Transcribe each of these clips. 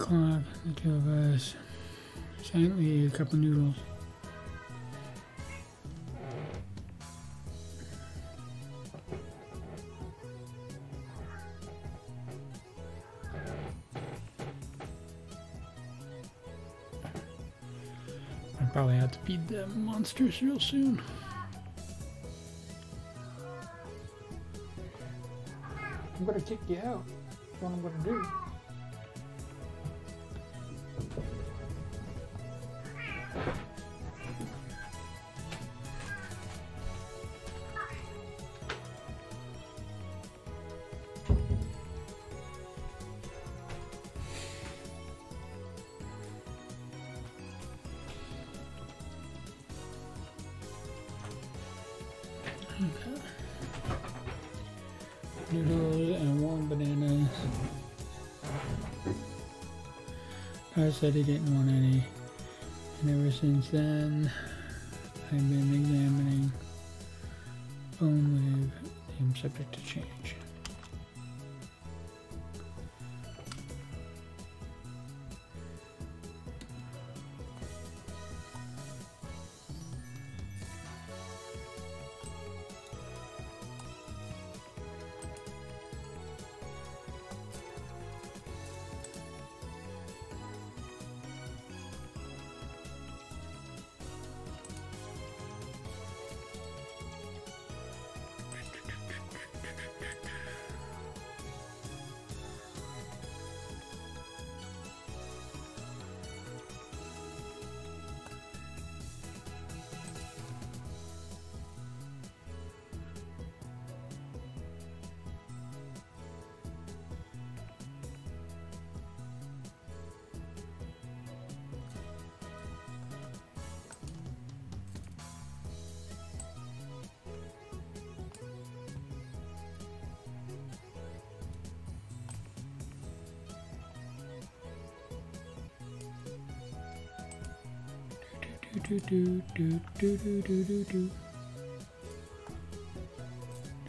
o'clock, the two of us silently ate a couple noodles. I'll probably have to feed them monsters real soon. I'm gonna kick you out. That's what I'm gonna do. Noodles and warm bananas. I said he didn't want any, and ever since then I've been examining bone wave. I'm subject to change.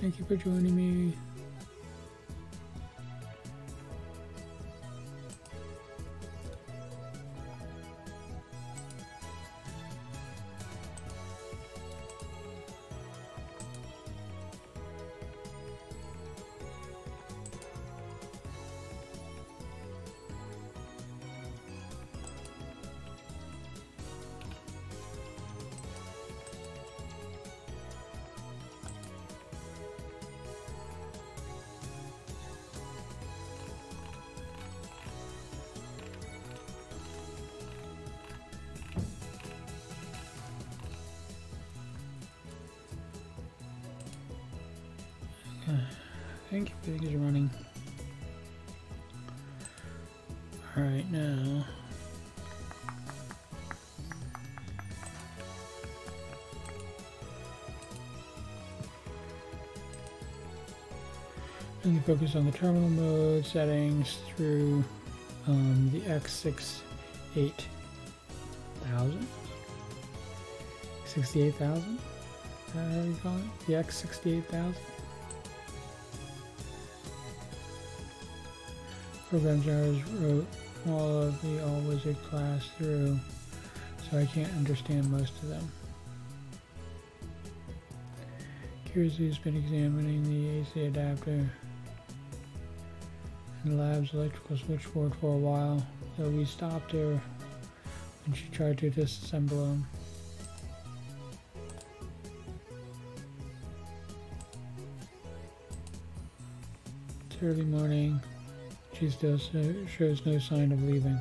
Thank you for joining me. I think everything is running. Alright, now I can focus on the terminal mode settings through the X68000. 68,000? How do you call it? The X68000? Programs I wrote all of the All-Wizard class through, so I can't understand most of them. Kirizu has been examining the AC adapter in the lab's electrical switchboard for a while, so we stopped her when she tried to disassemble them. It's early morning. She still shows no sign of leaving.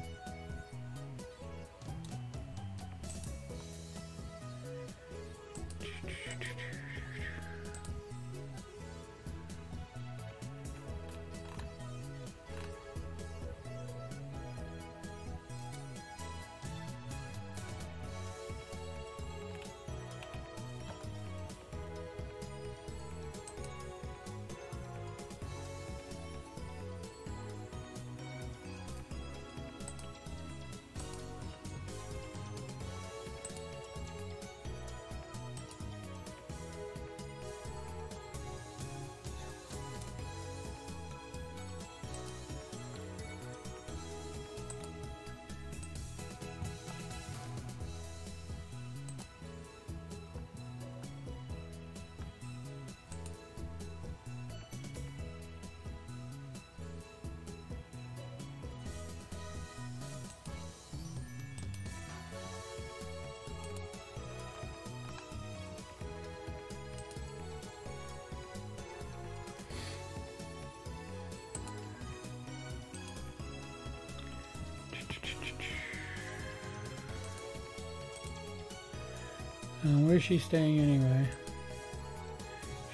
Where's she staying anyway?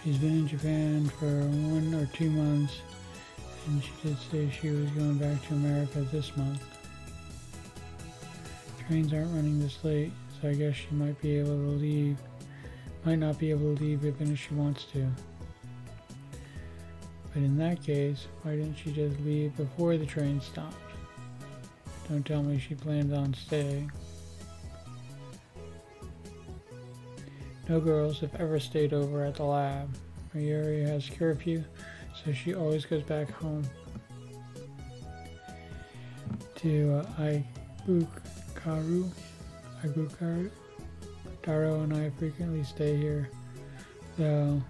She's been in Japan for 1 or 2 months, and she did say she was going back to America this month. Trains aren't running this late, so I guess she might be able to leave. Might not be able to leave even if she wants to. But in that case, why didn't she just leave before the train stopped? Don't tell me she plans on staying. No girls have ever stayed over at the lab. Mayuri has curfew, so she always goes back home to Aigukaru. Daro and I frequently stay here, though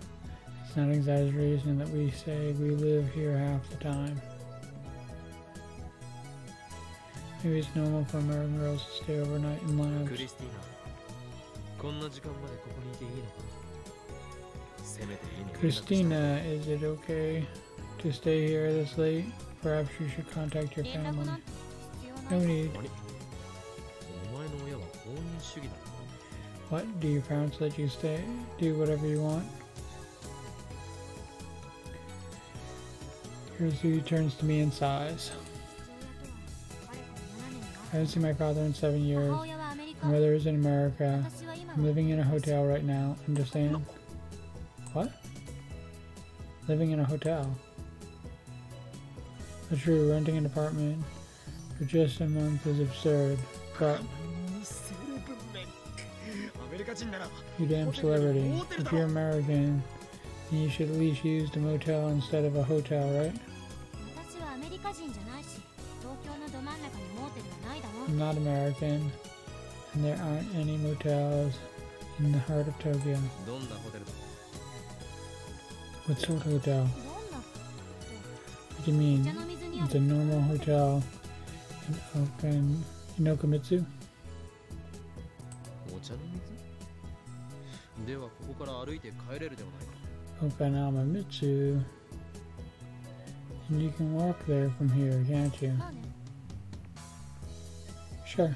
it's not an exaggeration that we say we live here half the time. Maybe it's normal for American girls to stay overnight in labs. Christina, is it okay to stay here this late? Perhaps you should contact your family. No need. What? Do your parents let you stay? Do whatever you want? Hirzu turns to me and sighs. I haven't seen my father in 7 years. My mother is in America. I'm living in a hotel right now. Understand? What? Living in a hotel? That's true. Renting an apartment for just a month is absurd. But you damn celebrity. If you're American, then you should at least use the motel instead of a hotel, right? I'm not American, and there aren't any motels in the heart of Tokyo. What sort of hotel? What do you mean? It's a normal hotel in Okamitsu? Okanamitsu. And you can walk there from here, can't you? Sure.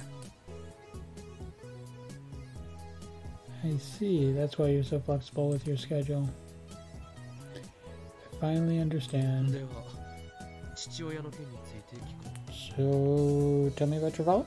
I see. That's why you're so flexible with your schedule. I finally understand. So, tell me about your father?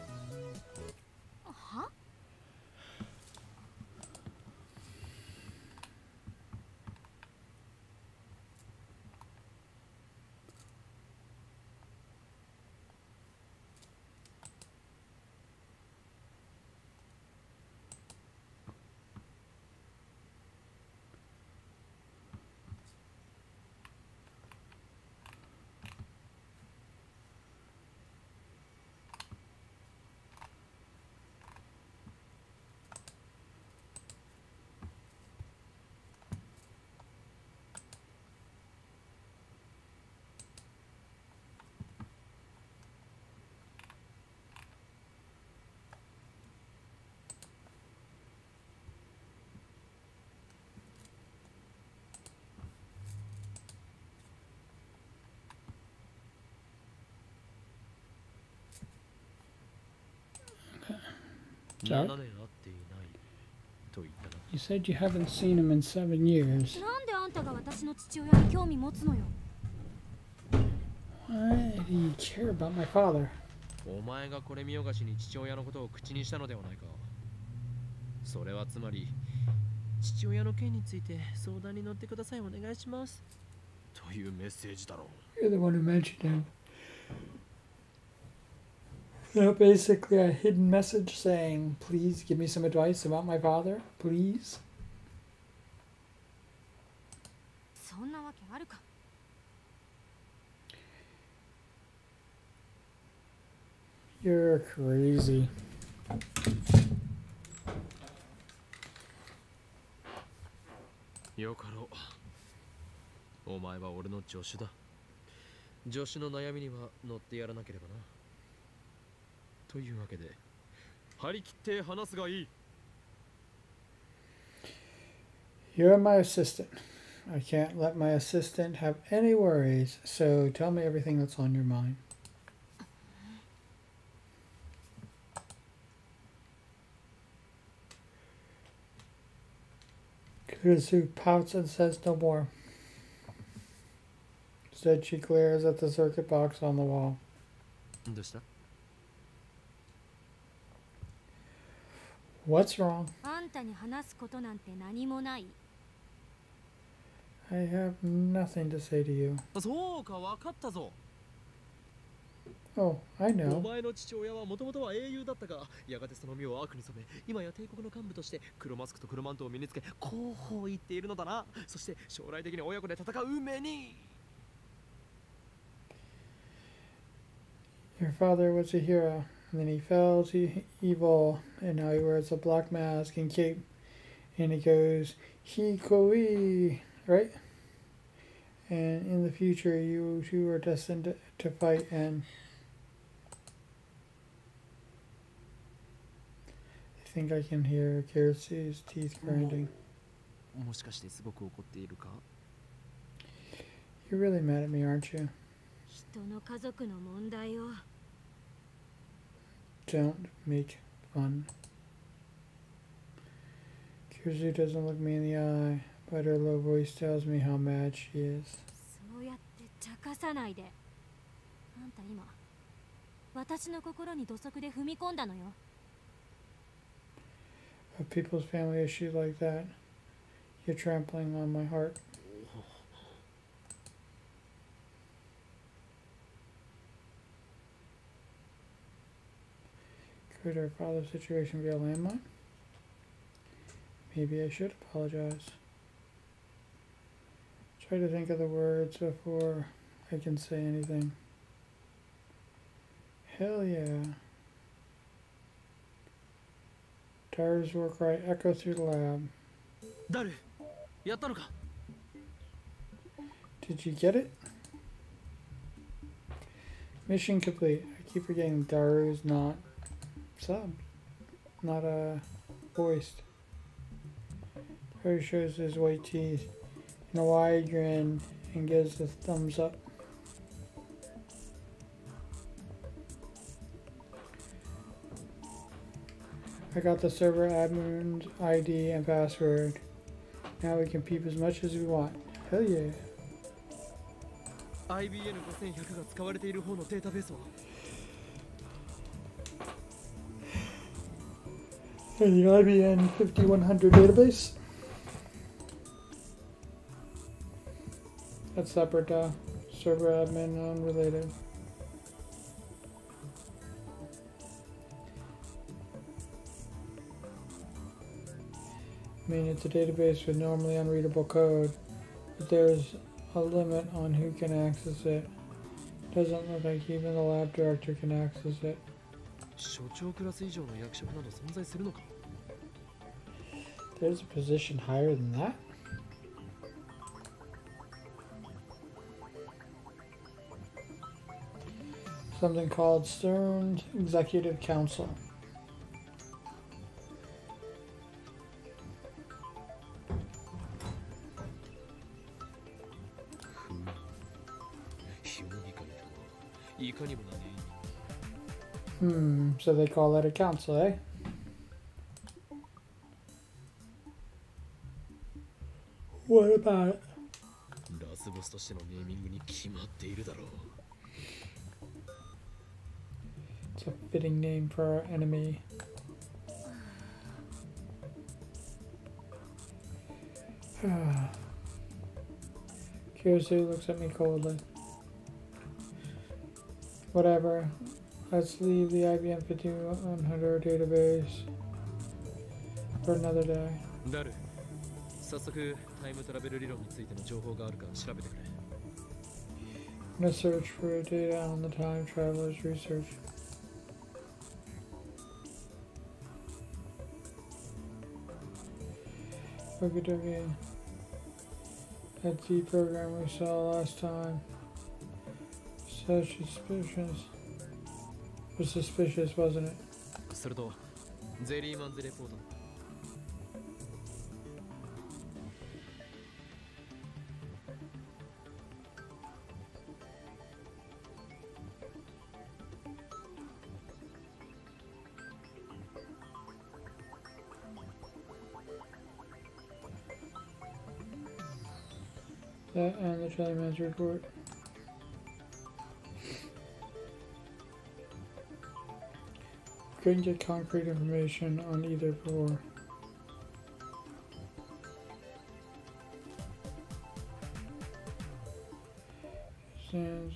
Sorry? You said you haven't seen him in 7 years. Why do you care about my father? You're the one who mentioned him. So basically a hidden message saying, please give me some advice about my father, please. You're crazy. Yokaro, お前は俺の助手だ。助手の悩みには乗ってやらなければな。というわけで、張り切って話すがいい。You're my assistant. I can't let my assistant have any worries, so tell me everything that's on your mind. Hirsu pouts and says no more. Instead, she glares at the circuit box on the wall. What's wrong? I have nothing to say to you. Oh, I know. お前の父親はもともとは英雄だったが、やがてその身を悪に染め、今や帝国の幹部として黒マスクと黒マントを身につけ、こう言っているのだな。そして将来的に親子で戦う運命に。Your father was a hero, and then he fell to evil, and now he wears a black mask and cape, and he goes Hikoi, right? And in the future, you two are destined to fight, and I think I can hear Kirsty's teeth grinding. You're really mad at me, aren't you? Don't make fun. Kirstu doesn't look me in the eye, but her low voice tells me how mad she is. A people's family issue like that, you're trampling on my heart. Could our father's situation be a landmine? Maybe I should apologize. Try to think of the words before I can say anything. Hell yeah. Tara's war cry echoes through the lab. Did you get it? Mission complete. I keep forgetting Daru's not voiced. Daru shows his white teeth in a wide grin and gives a thumbs up. I got the server admin's ID and password. Now we can peep as much as we want. Hell yeah. IBN 5100が使われている方のデータベースは The IBN 5100 database. That's separate, server admin, unrelated. I mean, it's a database with normally unreadable code, but there's a limit on who can access it. Doesn't look like even the lab director can access it. There's a position higher than that? Something called Stern's Executive Council. So they call that a council, eh? What about it? It's a fitting name for our enemy. Kirstu looks at me coldly. Whatever. Let's leave the IBM 5100 database for another day. I'm gonna search for data on the time traveler's research. Okie dokie. That D program we saw last time. Such suspicious. Was suspicious, wasn't it? That and the Jellyman's report. Couldn't get concrete information on either floor. Stands,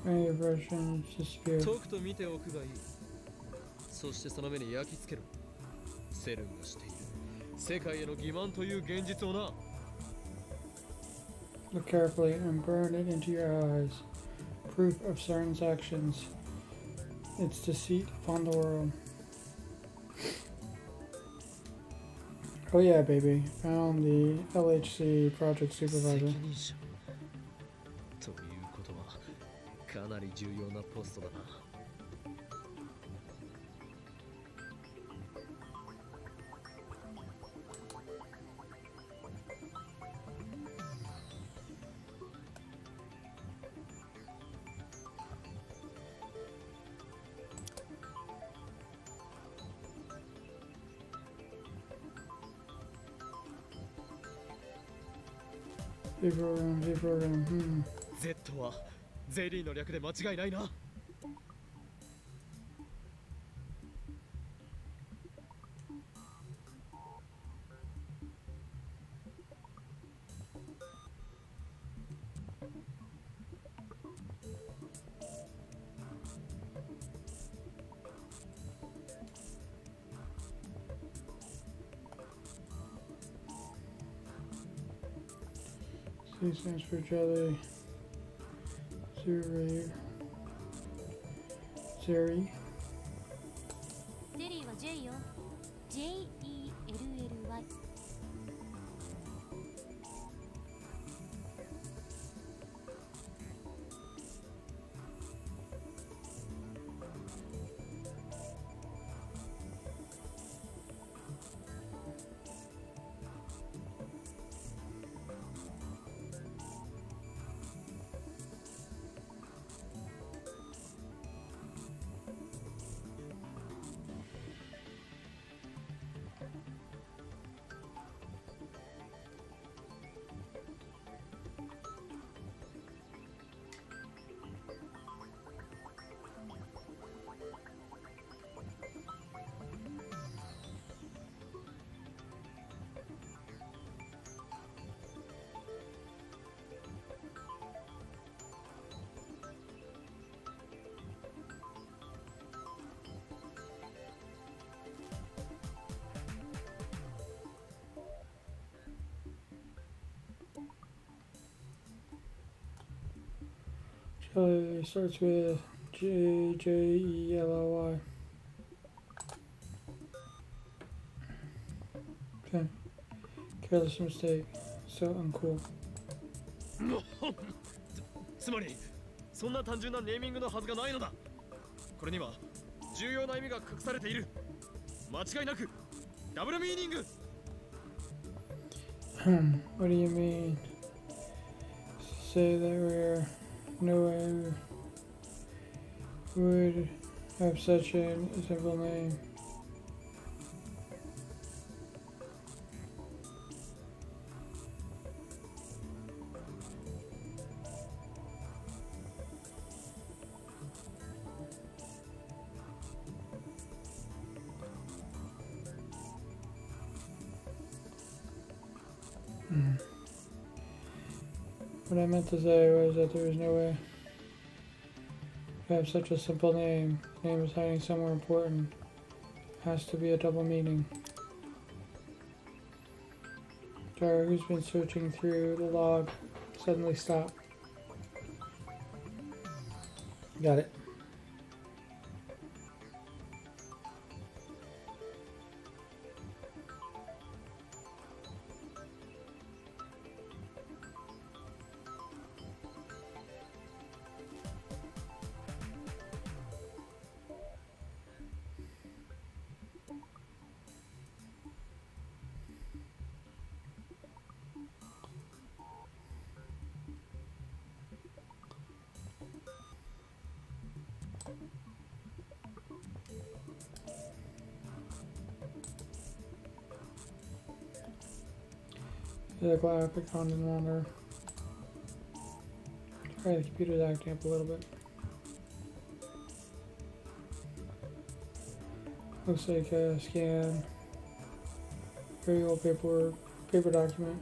any impressions disappear. とくと見ておくがいい。そしてその目に焼き付けろ。セルンがしている世界への欺瞞という現実をな。Look carefully and burn it into your eyes. Proof of CERN's actions. Its deceit upon the world. Oh yeah, baby. Found the LHC project 責 supervisor. 任者ということはかなり重要なポストだな。Deprogram. Z はゼリーの略で間違いないな。C stands for jelly. Zeri. Zeri. ゼリーは J よ。JELLY。Jelly starts with JJELLY. Okay. Careless mistake. So uncool. つまりそんな単純なネーミングのはずがないのだ。これには重要な意味が隠されている。間違いなくダブルミーニング。What do you mean? Say that we're no way would have such a simple name. What I meant to say was that there was no way to have such a simple name. The name is hiding somewhere important. Has to be a double meaning. Dara, who's been searching through the log, suddenly stopped. Got it. The graphic on the monitor. Sorry, the computer's acting up a little bit. Looks like a scan. Very old paper document.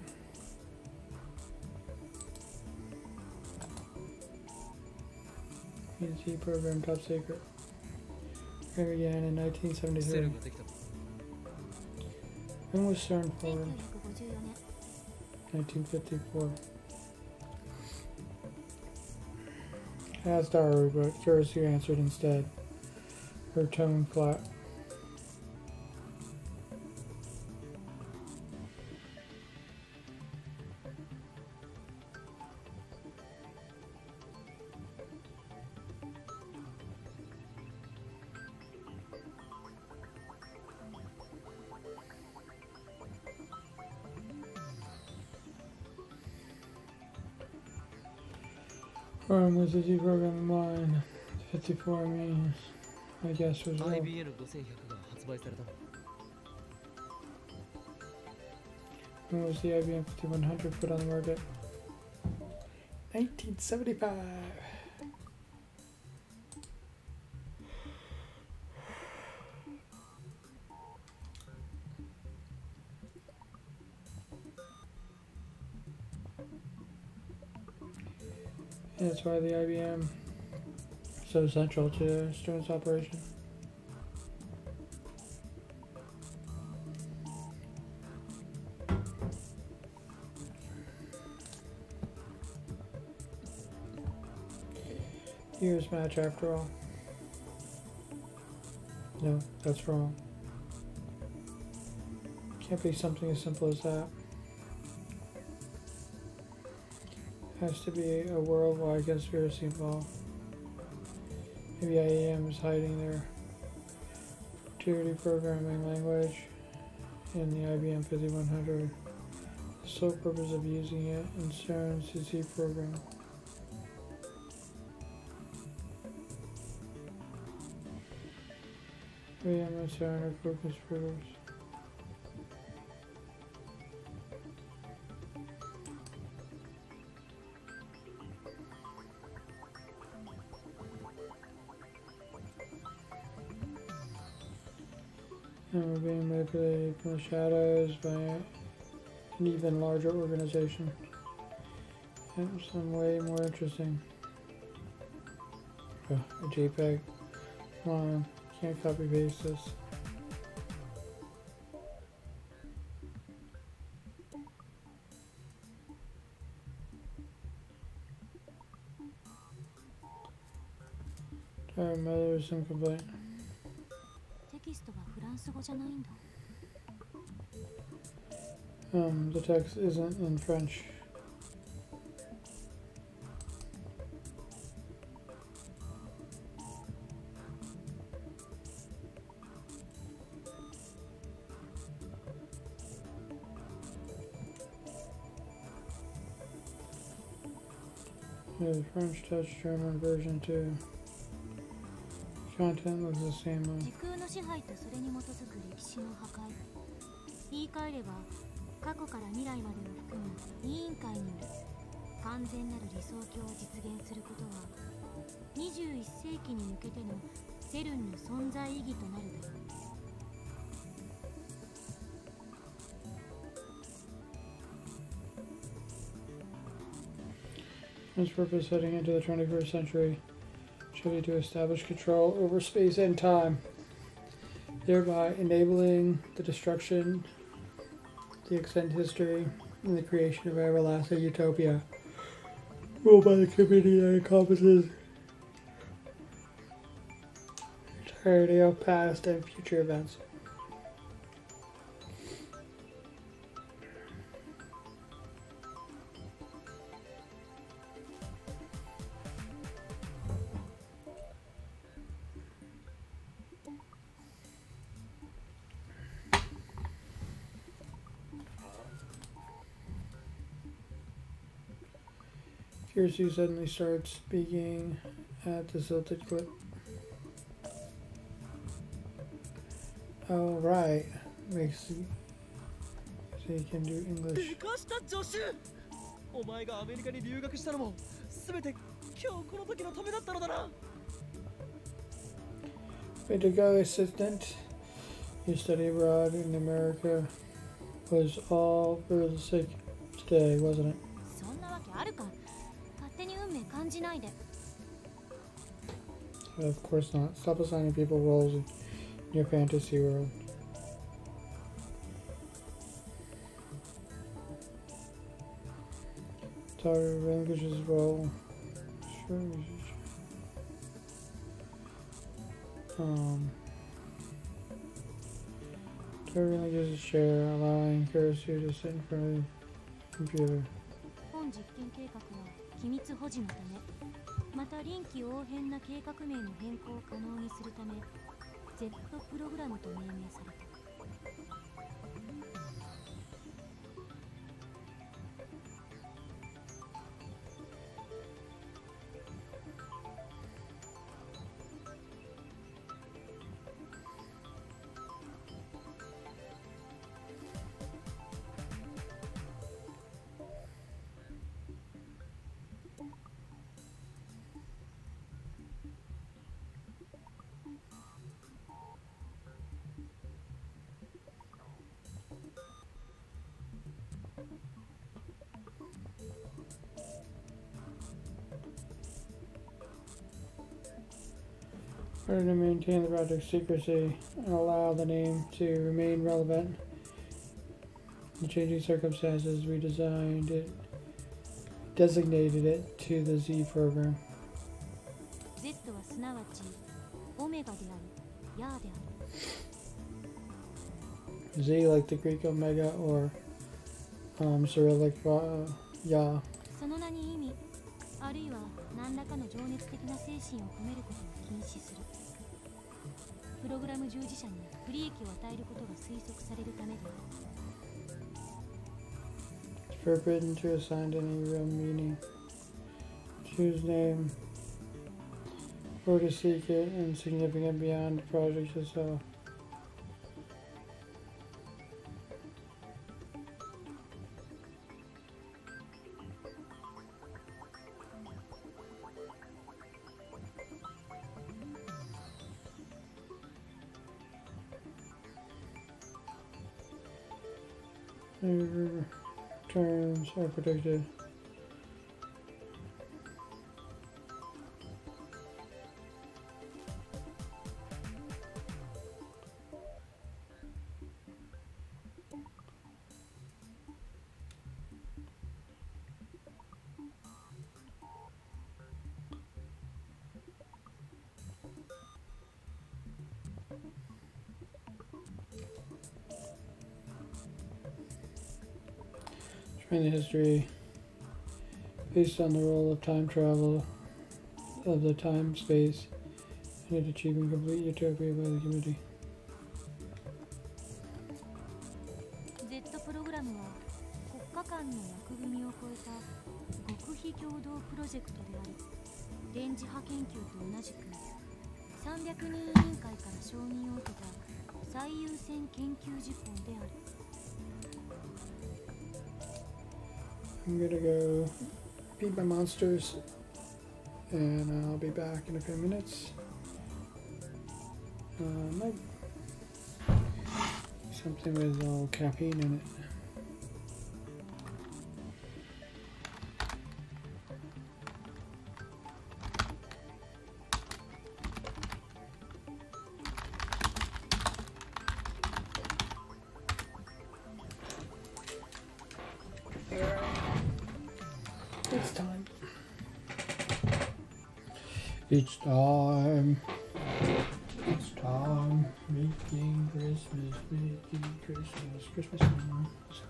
PNC program top secret. It began in 1973. When was CERN formed? 1954. Asked Daru, but Kirisu answered instead. Her tone flat. Was the Z program in line? 54 means I guess was wrong. When was the IBM 5100 put on the market? 1975. And that's why the IBM is so central to Stern's operation. Year's match after all. No, that's wrong. Can't be something as simple as that. Has to be a worldwide conspiracy involved. Maybe IAM is hiding their security programming language in the IBM 5100. The sole purpose of using it in CERN's C program. IBM and CERN are co-conspirators. And we're being manipulated from the shadows by an even larger organization. And some way more interesting. Oh, a JPEG. Come on, can't copy paste this. Our mother is some complaint. The text isn't in French. Yeah, the French Dutch German version too. Content looks the same though. 言い換えれば過去から未来までを含む委員会による完全なる理想郷を実現することは21世紀に向けてのセルンの存在意義となるだろう。 Its purpose heading into the 21st century should be to establish control over space and time, thereby enabling the destruction, the extended history, and the creation of everlasting utopia, ruled by the committee that encompasses the entirety of past and future events. Kirsu suddenly starts speaking at the Silted clip. Oh, right. Makes They can do で English. かした助手。お前がアメリカに留学したのも全て今日この時のためだったのだな。Way to go, assistant. Your study abroad in America was all for the sake today, wasn't it? そんなわけあるか。勝手に運命感じないで。Of course not. Stop assigning people roles in your fantasy world. Target languages role. Sure. Target languages share, allowing cursor to sit in front of the computer. 本実験計画は機密保持のため、また臨機応変な計画名の変更を可能にするため Z プログラムと命名された。In order to maintain the project's secrecy and allow the name to remain relevant in changing circumstances, we designated it to the Z program. Z はすなわちオメガである、ヤーである。 Z like the Greek omega, or Cyrillic Ya. その名に意味、あるいは何らかの情熱的な精神を込めることを禁止する。プログラム従事者に不利益を与えることが推測されるためである。 Forbidden to assign any real meaning. Choose name or to seek it insignificant beyond the project itself. Terms are predicted. Train the history based on the role of time travel of the time space and it achieving complete utopia by the community. Z プログラムは国家間の枠組みを超えた極秘共同プロジェクトである。電磁波研究と同じく300人委員会から承認を受けた最優先研究事項である。 I'm gonna go feed my monsters and I'll be back in a few minutes. Might something with a little caffeine in it. It's time. It's time. It's time. Making Christmas. Making Christmas. Christmas songs.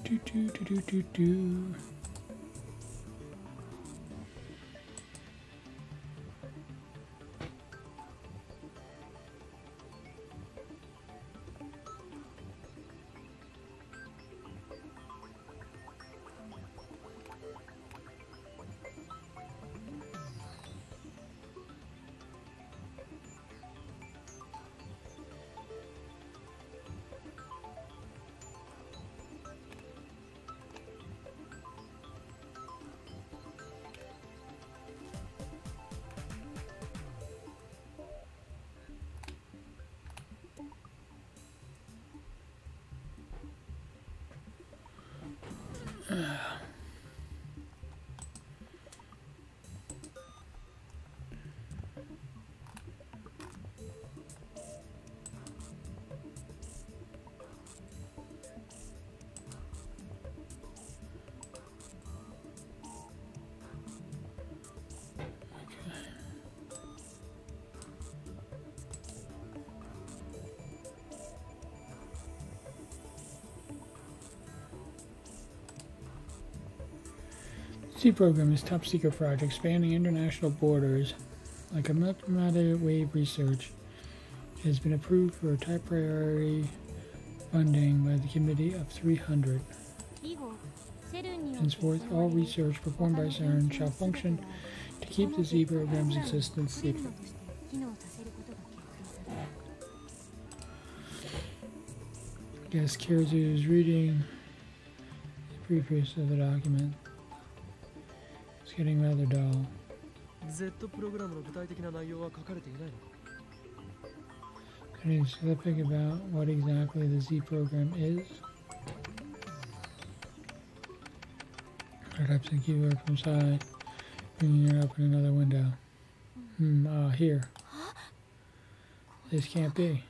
Do, do, do, do, do, do. C program is top secret project spanning international borders. Like a multimedia research, it has been approved for top priority funding by the Committee of 300. Henceforth, all research performed by CERN shall function to keep the Z program's existence secret. Guess Kirizu is reading the preface of the document. It's getting rather dull. Z プログラムの具体的な内容は書かれていないのか? Anything specific about what exactly the Z program is? Perhaps a keyword from side, bringing it up in another window. Here. This can't be.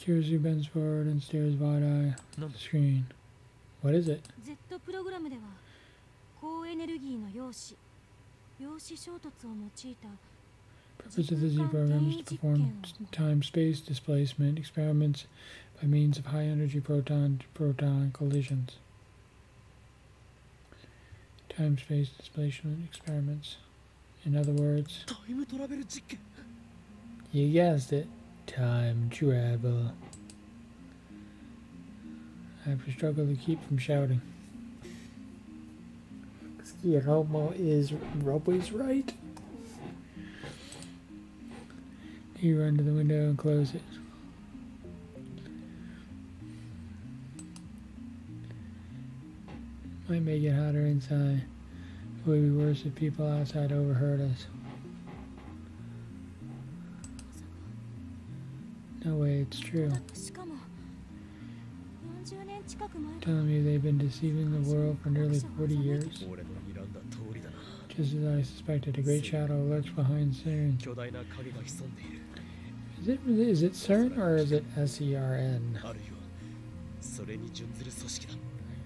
Kirizu bends forward and stares wide-eyed at the screen. What is it? Z プログラムでは高エネルギーの陽子衝突を用いた Purpose of the Z program is to perform time-space displacement experiments by means of high-energy proton-to-proton collisions. Time-space displacement experiments. In other words, you guessed it, time travel. I have to struggle to keep from shouting. Guillermo is always right. You run to the window and close it. Might make it hotter inside. It would be worse if people outside overheard us. No way, it's true. Telling me they've been deceiving the world for nearly 40 years. Just as I suspected, a great shadow lurks behind CERN. Is it CERN or is it SERN? I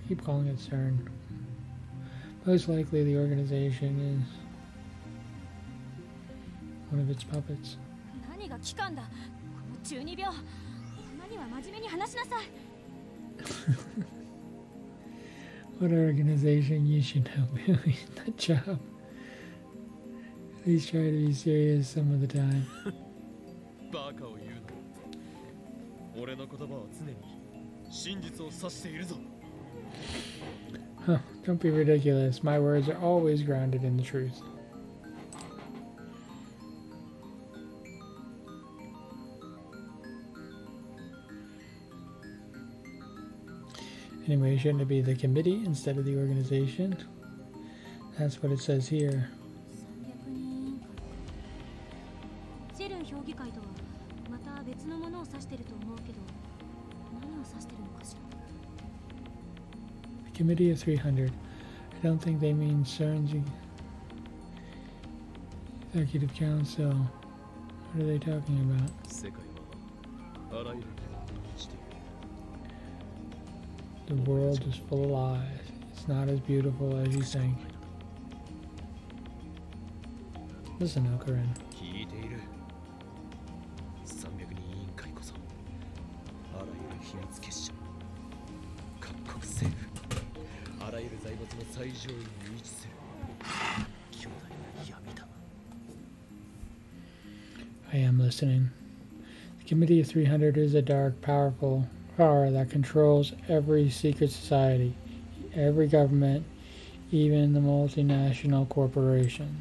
keep calling it CERN. Most likely the organization is one of its puppets. What organization? You should know doing that job. Please try to be serious some of the time. Huh, don't be ridiculous. My words are always grounded in the truth. Anyway, shouldn't it be the committee instead of the organization? That's what it says here. The Committee of 300. I don't think they mean CERN's Executive Council. What are they talking about? The world is full of lies. It's not as beautiful as you think. Listen, Okarin. らゆる財閥の最上位に位置する巨大な闇だ。 I am listening. The Committee of 300 is a dark, powerful power that controls every secret society, every government, even the multinational corporation.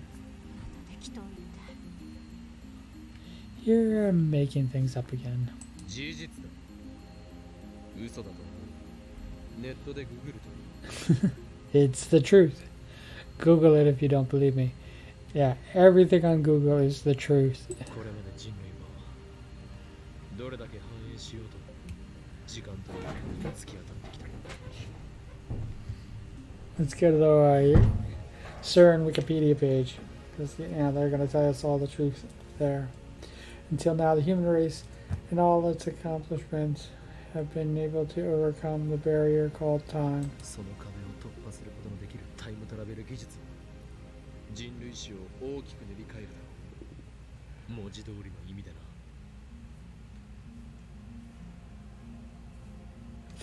適当言って。 You're making things up again. 事実だ。嘘だと思う。ネットでググると。 It's the truth. Google it if you don't believe me. Yeah, everything on Google is the truth. これまで人類はどれだけ繁栄しようと時間というものに突き当たってきた。 Let's go to the CERN Wikipedia page, because they're going to tell us all the truth there. Until now, the human race and all its accomplishments have been able to overcome the barrier called time. その壁を突破することのできるタイムトラベル技術は人類史を大きく塗り替えるだろう。文字通りの意味でな。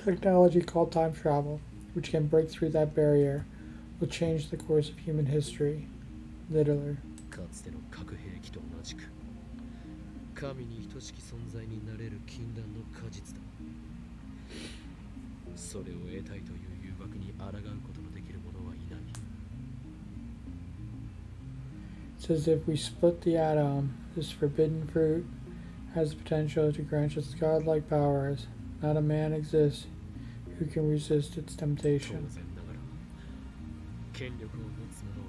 Technology called time travel, which can break through that barrier, will change the course of human history. Literally. かつての核兵器と同じく神に等しき存在になれる禁断の果実だ。それを得たいという誘惑に抗うことのできる者はいない。 It's as if we split the atom. This forbidden fruit has the potential to grant us godlike powers. Not a man exists who can resist its 当 temptation. 然ながら権力を持つ者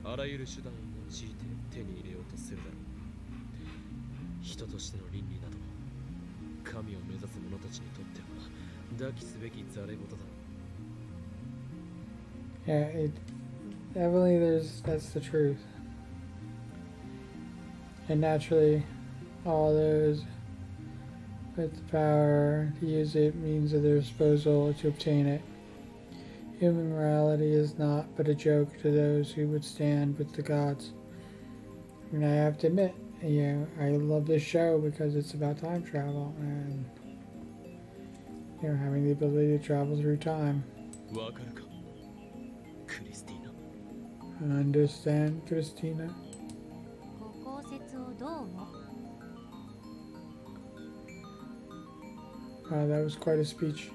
はあらゆる手段を用いて手に入れようとするだろう。人としての倫理など神を目指す者たちにとっては抱きすべきざれ事だ。 Yeah, definitely that's the truth. And naturally, all those with the power to use it means at their disposal to obtain it. Human morality is not but a joke to those who would stand with the gods. And I have to admit, I love this show because it's about time travel and having the ability to travel through time. わかるか、クリスティーナ。 Understand, Christina? ご考説をどう思う？ That was quite a speech.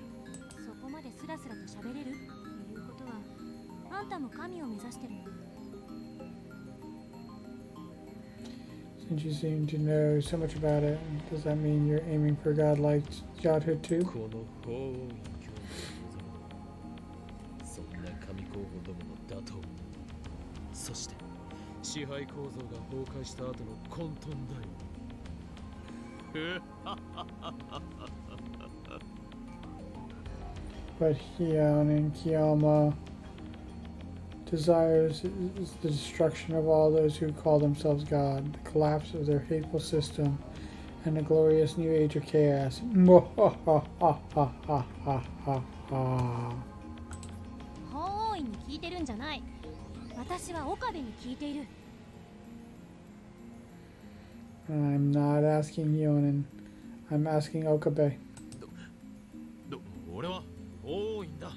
そこまでスラスラと喋れるっていうことはあんたも神を目指してるの？ Since you seem to know so much about it, does that mean you're aiming for godlike godhood too? この法王院教のそんな神候補どもの打倒、そして支配構造が崩壊した後の混沌だよ。 But Hion and Kiyama desires is the destruction of all those who call themselves God, the collapse of their hateful system, and the glorious new age of chaos. 法王院に聞いてるんじゃない。私は岡部に聞いている。 I'm not asking Hionin. I'm asking Okabe. 俺は法王院だ。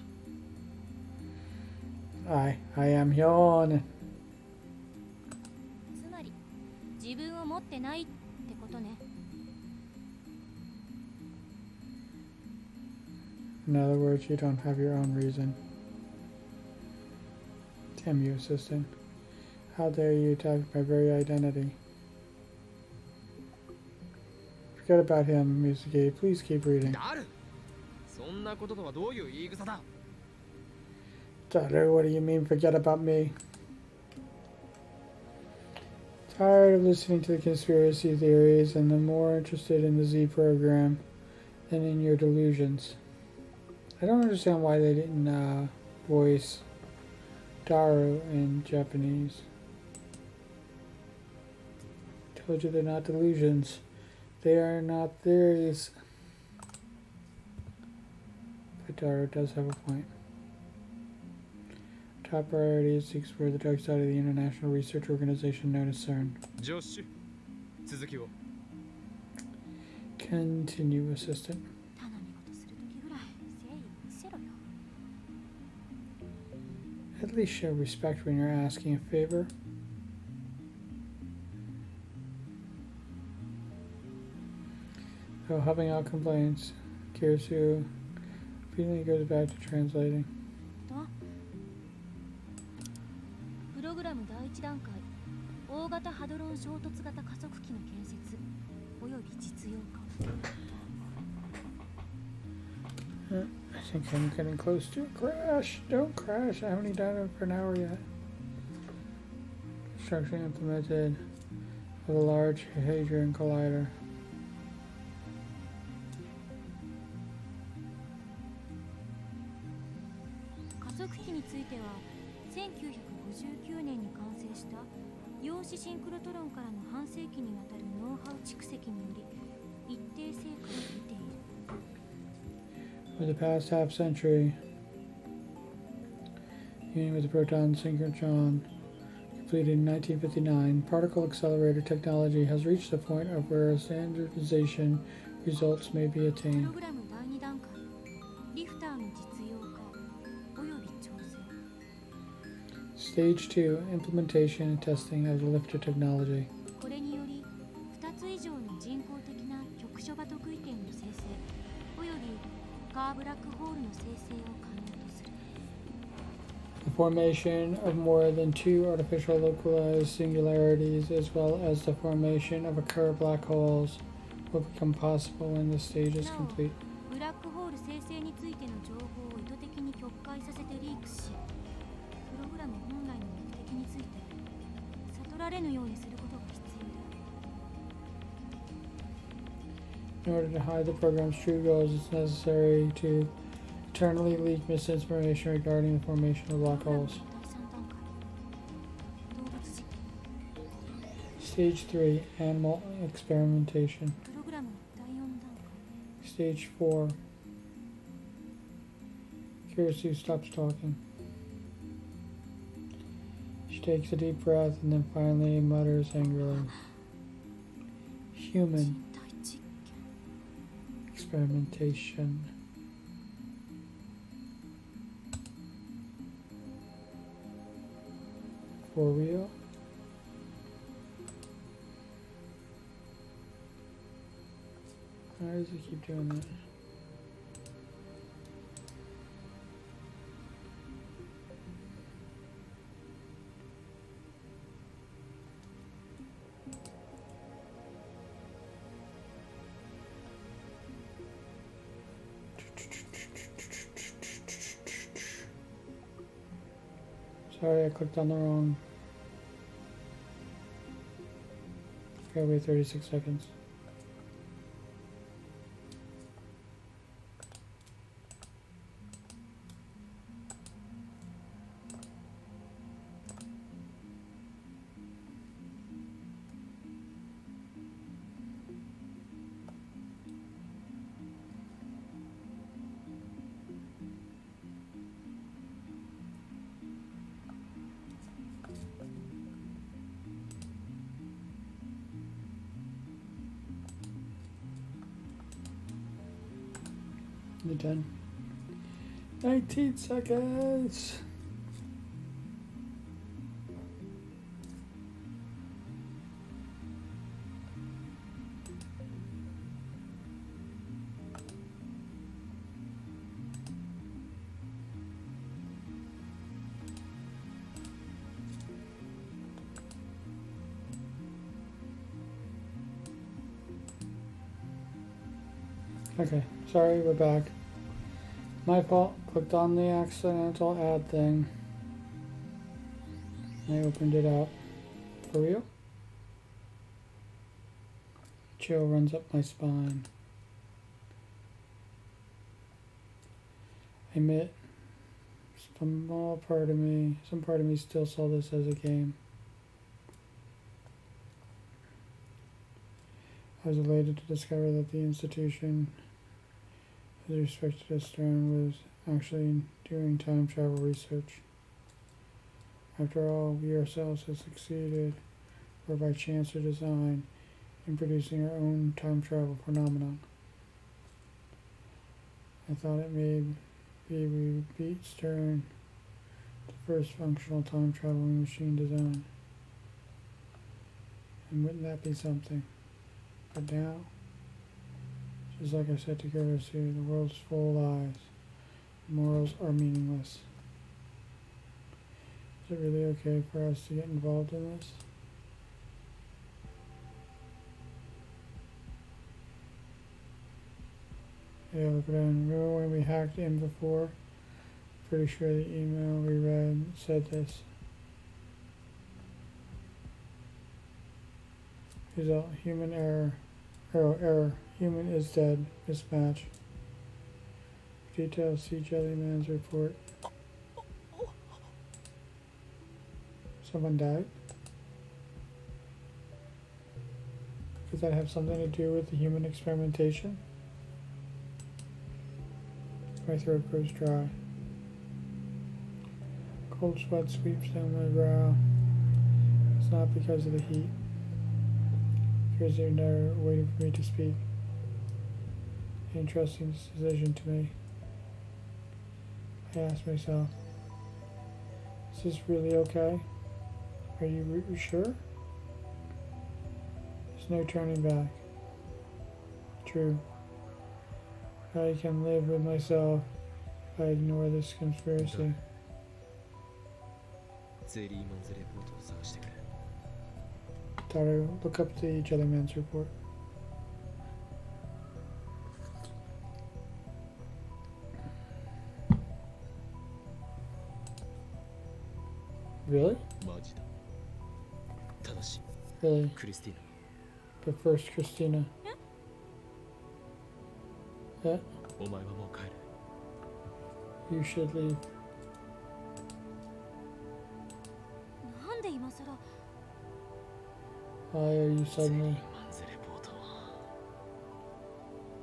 I am Hionin. つまり自分を持ってないってことね。 In other words, you don't have your own reason. Damn you, assistant. How dare you attack my very identity? Forget about him, Misuke. Please keep reading. ダル、そんなこととはどういう言い草だ。 Daru, what do you mean, forget about me? Tired of listening to the conspiracy theories and I'm more interested in the Z program than in your delusions. I don't understand why they didn't voice Daru in Japanese. Told you they're not delusions. They are not theories. But Daru does have a point. Top priority is to explore the dark side of the international research organization known as CERN. ジョッシュ、続きを。 Continue, assistant. 頼み事するときぐらい誠意を見せろよ。At least show respect when you're asking a favor. So, helping out complaints. Kirisu feeling goes back to translating. プログラム第一段階大型ハドロン衝突型加速機の建設および実用化 I think I'm getting close to a crash. Don't crash. I haven't done it for an hour yet. Construction implemented of a large Hadron Collider. 加速機については1959年に完成した陽子シンクロトロンからの半世紀にわたるノウハウ蓄積により一定成果を得ている For the past half century, union with the proton synchrotron completed in 1959, particle accelerator technology has reached the point of where standardization results may be プ attained. ログラム第2段階リフターの実用化および調整 Stage 2, implementation and testing of the lifter technology. これにより2つ以上の人工的な局所場得意点の生成およびカーブラックホールの生成を可能とする The formation of more than two artificial localized singularities, as well as the formation of occur black holes, will become possible when this stage is complete. ブラックホール生成についての情報を意図的に曲解させてリークしプログラム本来の目的について悟られぬようにすることが必要だ In order to hide the program's true goals, it's necessary to eternally leak misinformation regarding the formation of black プログラム holes. の第3段階動物実験 Stage 3, animal experimentation. プログラムの第4段階 Stage 4. Kirisu stops talking. She takes a deep breath and then finally mutters angrily. Human 人体実験 experimentation. For real? Why does it keep doing that? Sorry, I clicked on the wrong. Okay, wait 36 seconds. You're done. 19 seconds. Okay, sorry, we're back. My fault. Clicked on the accidental add thing. I opened it up. For real? Chill runs up my spine. I admit, some part of me still saw this as a game. I was elated to discover that the institution, with respect to Stern, was actually doing time travel research. After all, we ourselves have succeeded, or by chance or design, in producing our own time travel phenomenon. I thought it may be we beat Stern to First functional time traveling machine design. And wouldn't that be something? But now, just like I said to Gertis here, the world's full of lies. Morals are meaningless. Is it really okay for us to get involved in this? Yeah, look at that. Remember when we hacked in before? Pretty sure the email we read said this. Result, human error. Error. Human is dead. Mismatch. Details, see Jellyman's report. Someone died? Does that have something to do with the human experimentation? My throat goes dry. Cold sweat sweeps down my brow. It's not because of the heat. Appears they're never waiting for me to speak. Interesting decision to me. I ask myself, is this really okay? Are you sure? There's no turning back. True. I can live with myself if I ignore this conspiracy. Daughter, look up the Jellyman's report. Really? Really? But first, Christina. Yeah? You should leave. なんで今更 Why are you suddenly?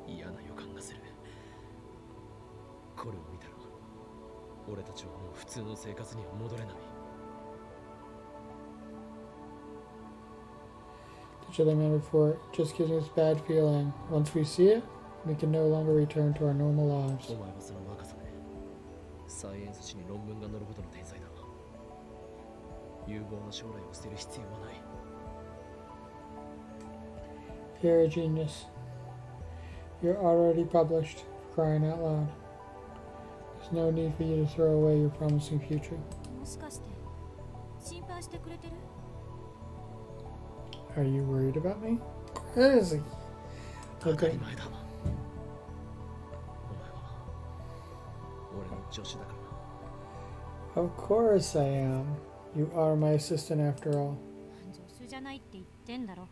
嫌な予感がする。これを見たら俺たちはもう普通の生活には戻れない。 The Jellyman report just gives me this bad feeling. Once we see it, we can no longer return to our normal lives. お前はその若さでサイエンス誌に論文が載るほどの天才だ。有望な将来を捨てる必要はない。 You're a genius. You're already published, for crying out loud. There's no need for you to throw away your promising future. もしかして心配してくれてる Are you worried about me? Where is he? 当たり前だ。お前は俺の助手だからな。 Of course I am. You are my assistant after all. 助手じゃないって言ってんだろ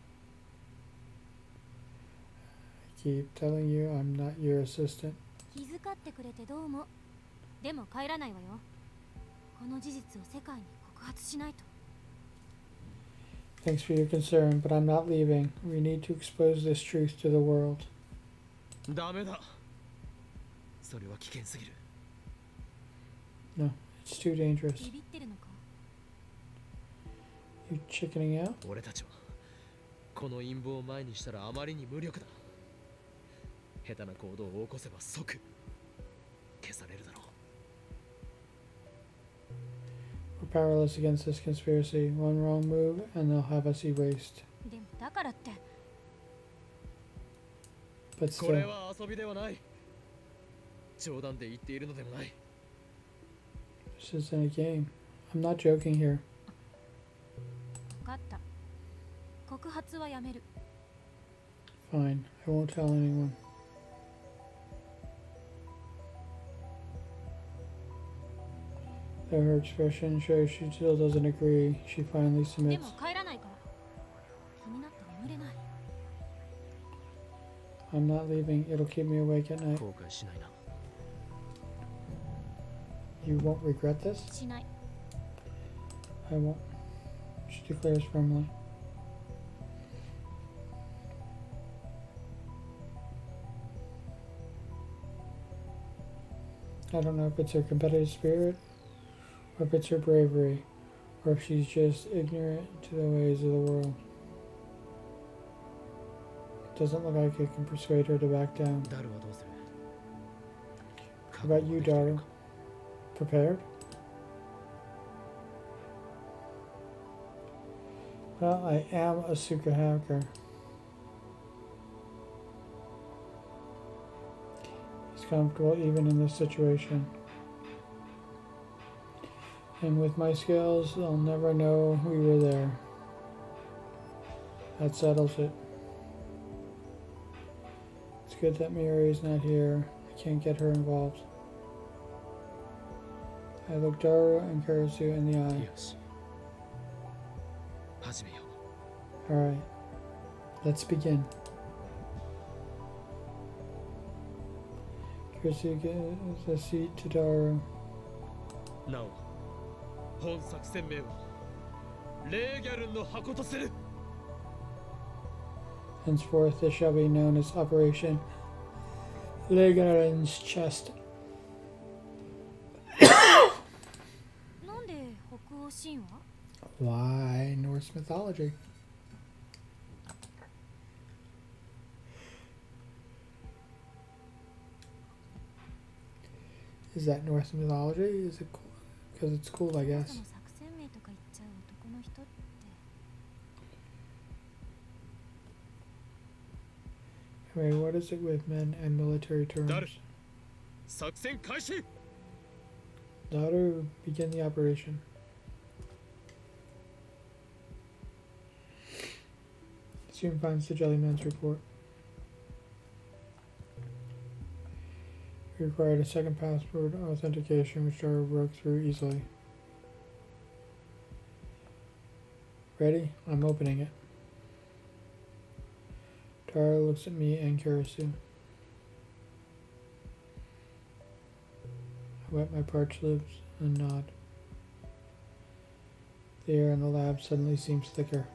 I keep telling you I'm not your assistant. 気遣ってくれてどうもでも帰らないわよこの事実を世界に告発しないと Thanks for your concern, but I'm not leaving. We need to expose this truth to the world. ダメだ。それは危険すぎる。 No, it's too dangerous. ビビってるのか You chickening out? 俺たちはこの陰謀を前にしたらあまりに無力だ。下手な行動を起こせば即消されるだろう。 We're powerless against this conspiracy. One wrong move and they'll have us erased. でもだからって But これ still, は遊びではない。冗談で言っているのでもない。 this isn't a game. I'm not joking here. 分かった告発はやめる Fine, I won't tell anyone. Though her expression shows she still doesn't agree, she finally で submits. も帰らないから気になって眠れない I'm not leaving. It'll keep me awake at night. 後悔しないな。 You won't regret this? しない I won't. She declares firmly. I don't know if it's her competitive spirit, or if it's her bravery, or if she's just ignorant to the ways of the world. It doesn't look like I can persuade her to back down. ダルはどうする？ How about you, daughter? Prepared? Well, I am a Suka hacker. He's comfortable even in this situation. And with my skills, they'll never know we were there. That settles it. It's good that Miori's not here. I can't get her involved. I look Daru and Karasu in the eye. Yes. Hajime-yo. Alright. Let's begin. Karasu gives a seat to Daru. なお、本作戦名はレーギャルンの箱とする。 Henceforth, this shall be known as Operation Legaren's Chest. なんで北欧神話？ Why Norse mythology? Is that Norse mythology? Is it cool? Because it's cool, I そ guess. の作戦名とか言っちゃう男の人って。 Anyway, what is it with men and military terms? Daru. 作戦開始。 Daru, begin the operation. Soon finds the Jellyman's report. We required a second password authentication, which Daru broke through easily. Ready? I'm opening it. Daru looks at me and Karasu. I wet my parched lips and nod. The air in the lab suddenly seems thicker.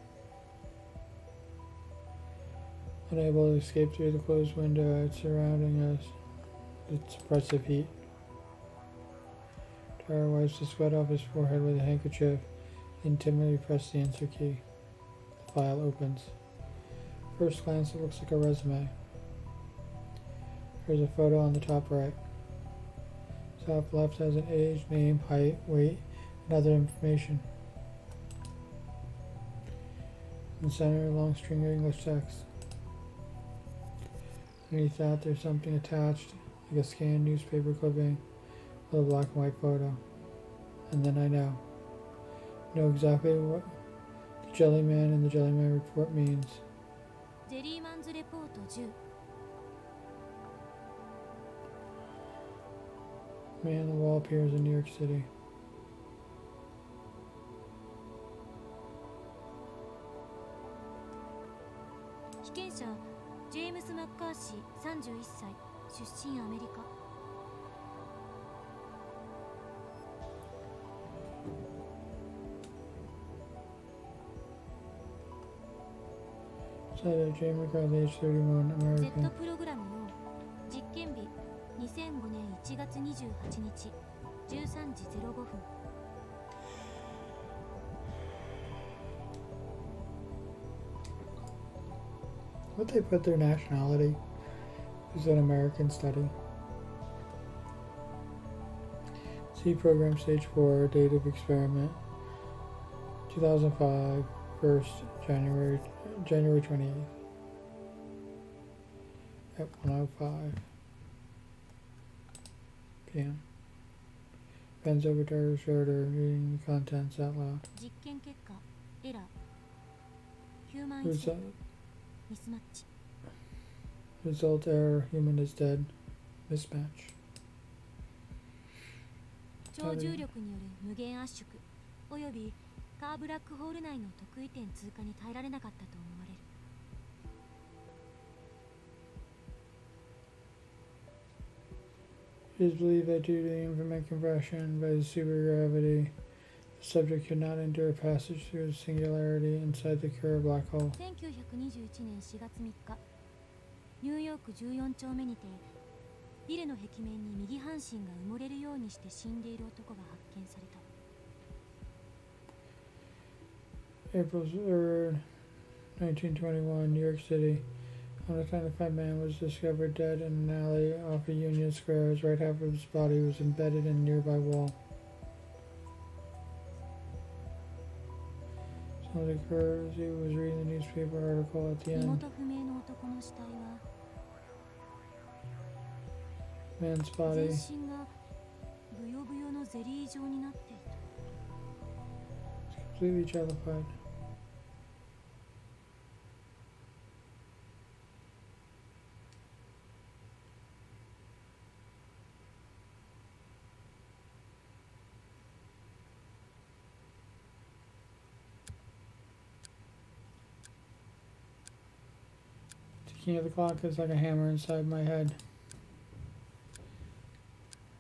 Unable to escape through the closed window surrounding us, its oppressive heat. Daru wipes the sweat off his forehead with a handkerchief, then timidly presses the answer key. The file opens. First glance, it looks like a resume. There's a photo on the top right. Top left has an age, name, height, weight, and other information. In the center, a long string of English text. Underneath that, there's something attached, like a scanned newspaper clipping with a black and white photo. And then I know exactly what the Jellyman and the Jellyman report means. ジェリーマンズレポート10。 Man on the wall appears in New York City. 被験者ジェームス・マッカーシー31歳出身アメリカ。 Said Jay McCarthy, age 31, American. Z プログラム4実験日2005年1月28日13時05分。 Would they put their nationality? Is an American study? C program stage 4, date of experiment 2005, 1st January 28th at 1:05 p.m. Bends over to her shoulder, reading the contents out loud. 実験結果エラーヒューマンイズ Result, ミスマッチ。 result error, human is dead. Mismatch. 超重力による無限圧縮およびカーブラックホール内の特異点通過に耐えられなかったと思われる。 It is believed that due to the infinite compression by the supergravity, the subject could not endure passage through the singularity inside the Kura black hole. 1921年4月3日ニューヨーク14丁目にてビルの壁面に右半身が埋もれるようにして死んでいる男が発見された。 April 3rd, 1921, New York City. An unidentified man was discovered dead in an alley off of Union Square. His right half of his body was embedded in a nearby wall. One of the girls who was reading the newspaper article at the 身 end. 元不明の男の死体は Man's 全 body 身がブヨブヨのゼリー状になっていた。 completely jellified. Ticking of the clock is like a hammer inside my head.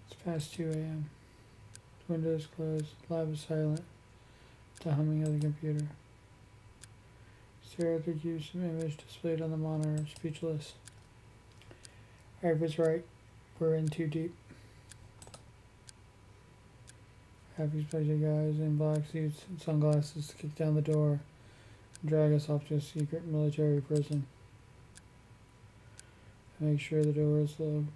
It's past 2 a.m. The window is closed. The lab is silent. The humming of the computer. Stare at the gruesome image displayed on the monitor, speechless. Ivy was right. We're in too deep. Half expected guys in black suits and sunglasses to kick down the door and drag us off to a secret military prison. Make sure the door is locked.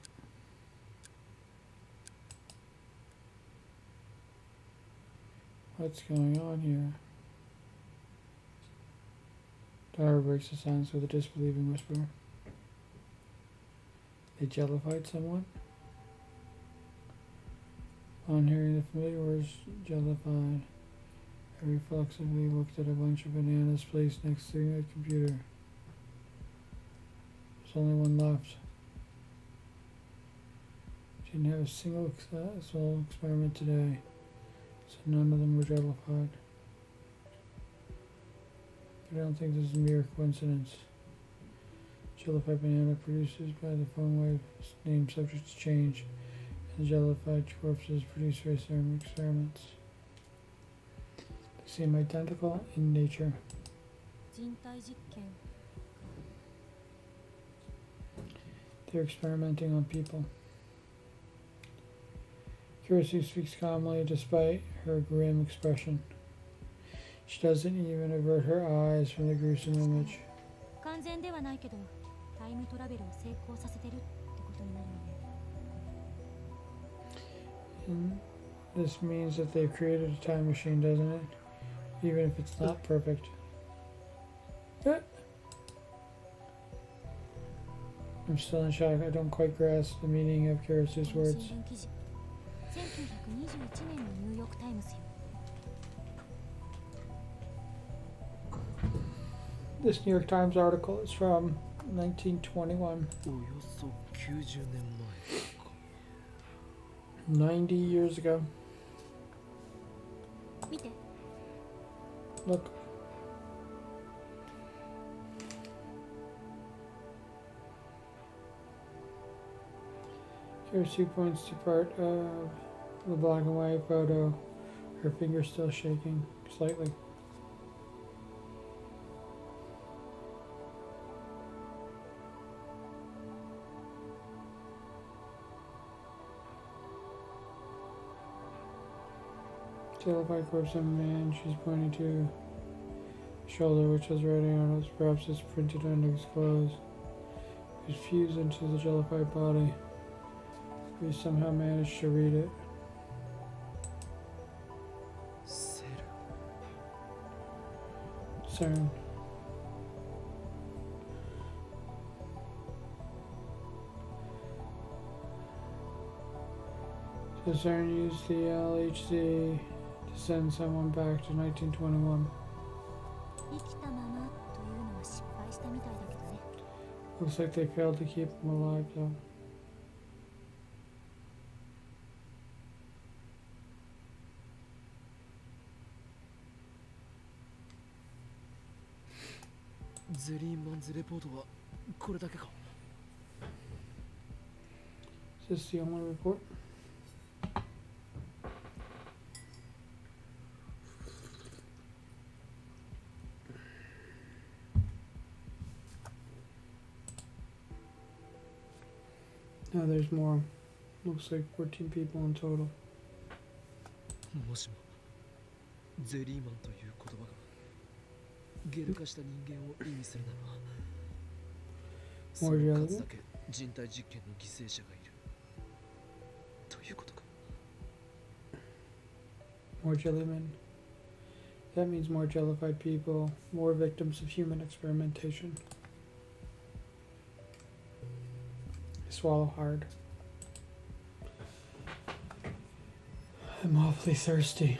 What's going on here? Dara breaks the silence with a disbelieving whisper. They jellified someone? On hearing the familiar words, jellified, I reflexively looked at a bunch of bananas placed next to the computer. There's only one left. Didn't have a single successful experiment today, so none of them were jellified. But I don't think this is a mere coincidence. Jellified banana produced by the phone wave named subjects change, and jellified corpses produced by certain experiments. They seem identical in nature. 人体実験 They're experimenting on people. Kirisu speaks calmly despite her grim expression. She doesn't even avert her eyes from the gruesome image. 完全ではないけどタイムトラベルを成功させてるってことになるよね。 And this means that they've created a time machine, doesn't it? Even if it's not perfect. I'm still in shock. I don't quite grasp the meaning of Kirisu's words. 新聞記事1921年のニューヨークタイムズよ。 This New York Times article is from 1921. およそ90年前か。 90 years ago. 見て Look. Kirisu points to part of the black and white photo, her finger still shaking slightly. Jellified corpse of a man, she's pointing to his shoulder, which has writing on it. Perhaps it's printed on his clothes. It's fused into the jellified body. We somehow managed to read it. セル CERN. So CERN used the LHC to send someone back to 1921. 生きたままというのは失敗したみたいだけどね。 Looks like they failed to keep him alive though. ゼリーマンズレポートはこれだけか。 Is this the only report? No, there's more. Looks like 14 people in total. もしもゼリーマンという言葉がゲル化した人間を意味するならば、その数だけ人体実験の犠牲者がいるということか。 More jellymen. That means more jellified people, more victims of human experimentation. Swallow hard. I'm awfully thirsty.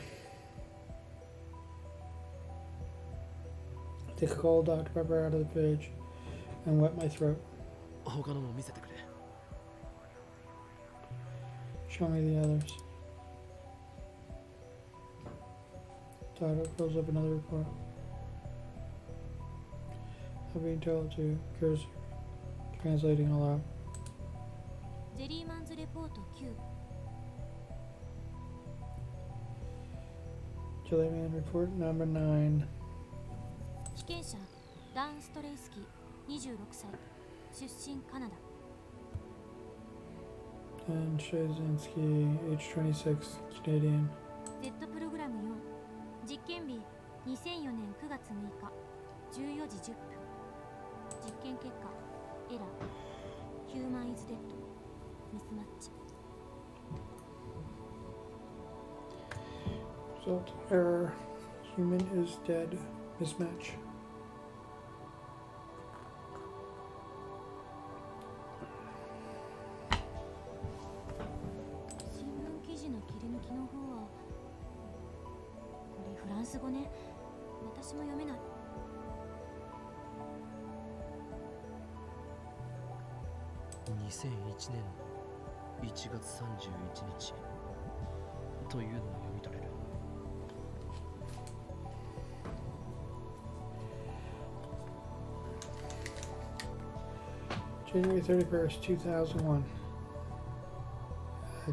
Take a cold Dr. Pepper out of the fridge and wet my throat. 他のも見せてくれ。 Show me the others. Dotto pulls up another report. I'm being told to. Cursor. Translating aloud. ジェリーマンズレポート9 Jellyman report number 9. 被験者ダン・ストレイスキー26歳出身カナダ And Shazinski, age 26, Canadian. Z プログラム4実験日2004年9月6日14時10分実験結果エラーヒューマンイズデッドミスマッチ Result error. Human is dead. Mismatch. 新聞記事の切り抜きの方はこれフランス語ね私も読めない2001年1月31日というのを読み取れる。 January 31st, 2001.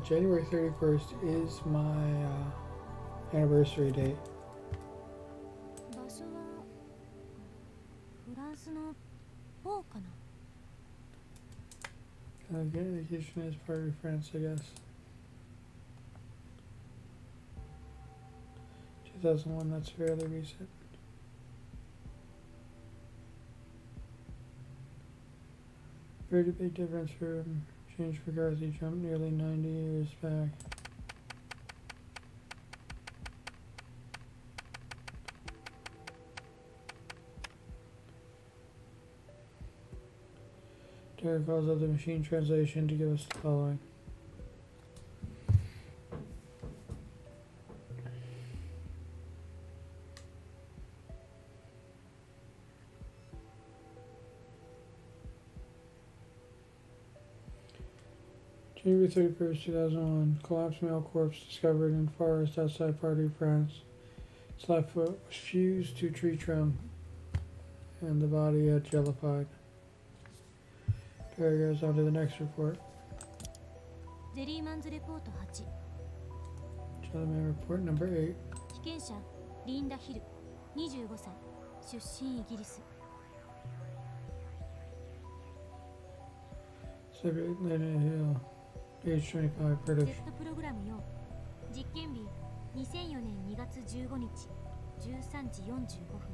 January 31st is my anniversary date. 場所はフランスのポーかな Again, vacation is part of France, I guess. 2001, that's fairly recent. Pretty big difference from James McCarthy jumped nearly 90 years back. Derek calls up the machine translation to give us the following. January 31st, 2001. Collapsed male corpse discovered in forest outside Paris, France. Its left foot was fused to tree trunk and the body had jellified. There goes on to the next report. ゼリーマンズレポート8 Jellyman report number 8. 被験者リンダ・ヒル25歳出身イギリス Subject Lena Hill, age 25, British. Z プログラム4実験日2004年2月15日13時45分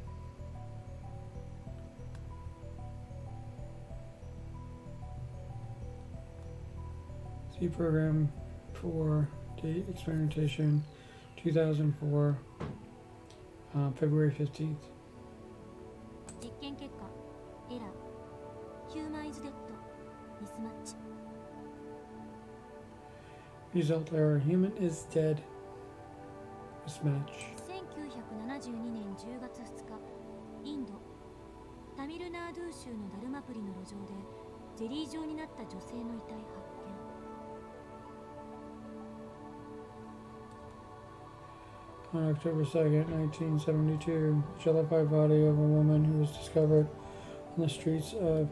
C program for date experimentation 2004, February 15th. 実験結果エラーヒューマンイズデッドミスマッチ Result error. Human is dead. Mismatch. 1972年10月2日インドタミルナードゥー州のダルマプリの路上でゼリー状になった女性の遺体発見 On October 2nd, 1972, the jellified body of a woman who was discovered on the streets of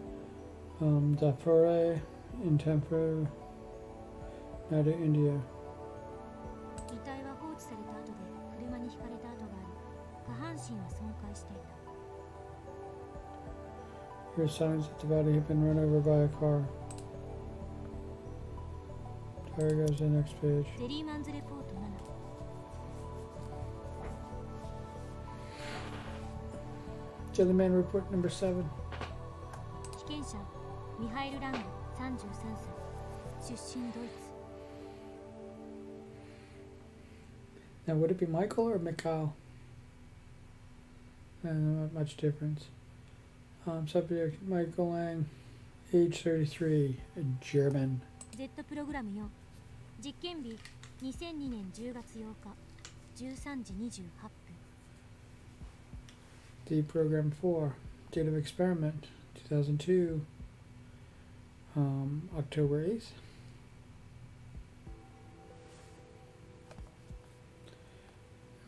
Dapore in Tamil Nadu, India. 遺体は放置された後で車にひかれた跡があり下半身は損壊していた Here are signs that the body had been run over by a car. There goes the next page. ゼリーマンズレポート7 Jellyman report number 7. 被験者ミハイル・ラング33歳出身ドイツ Now, would it be Michael or Mikhail? not much difference. Subject Michael Lang, age 33, German. Z プログラム4実験日2002年10月8日13時28分 D program 4, date of experiment 2002, October 8th.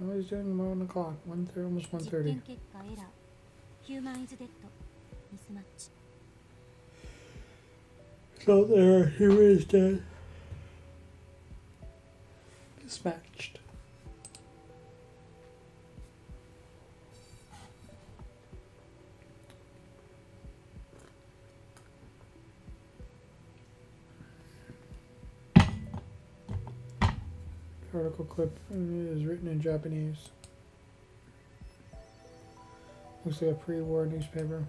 I was doing 1 o'clock, 1:30, almost 実 1:30. 験結果エラーヒューマンイズデッドミスマッチ So there, who is dead? Mismatched. Article clip is written in Japanese. Looks like a pre-war newspaper.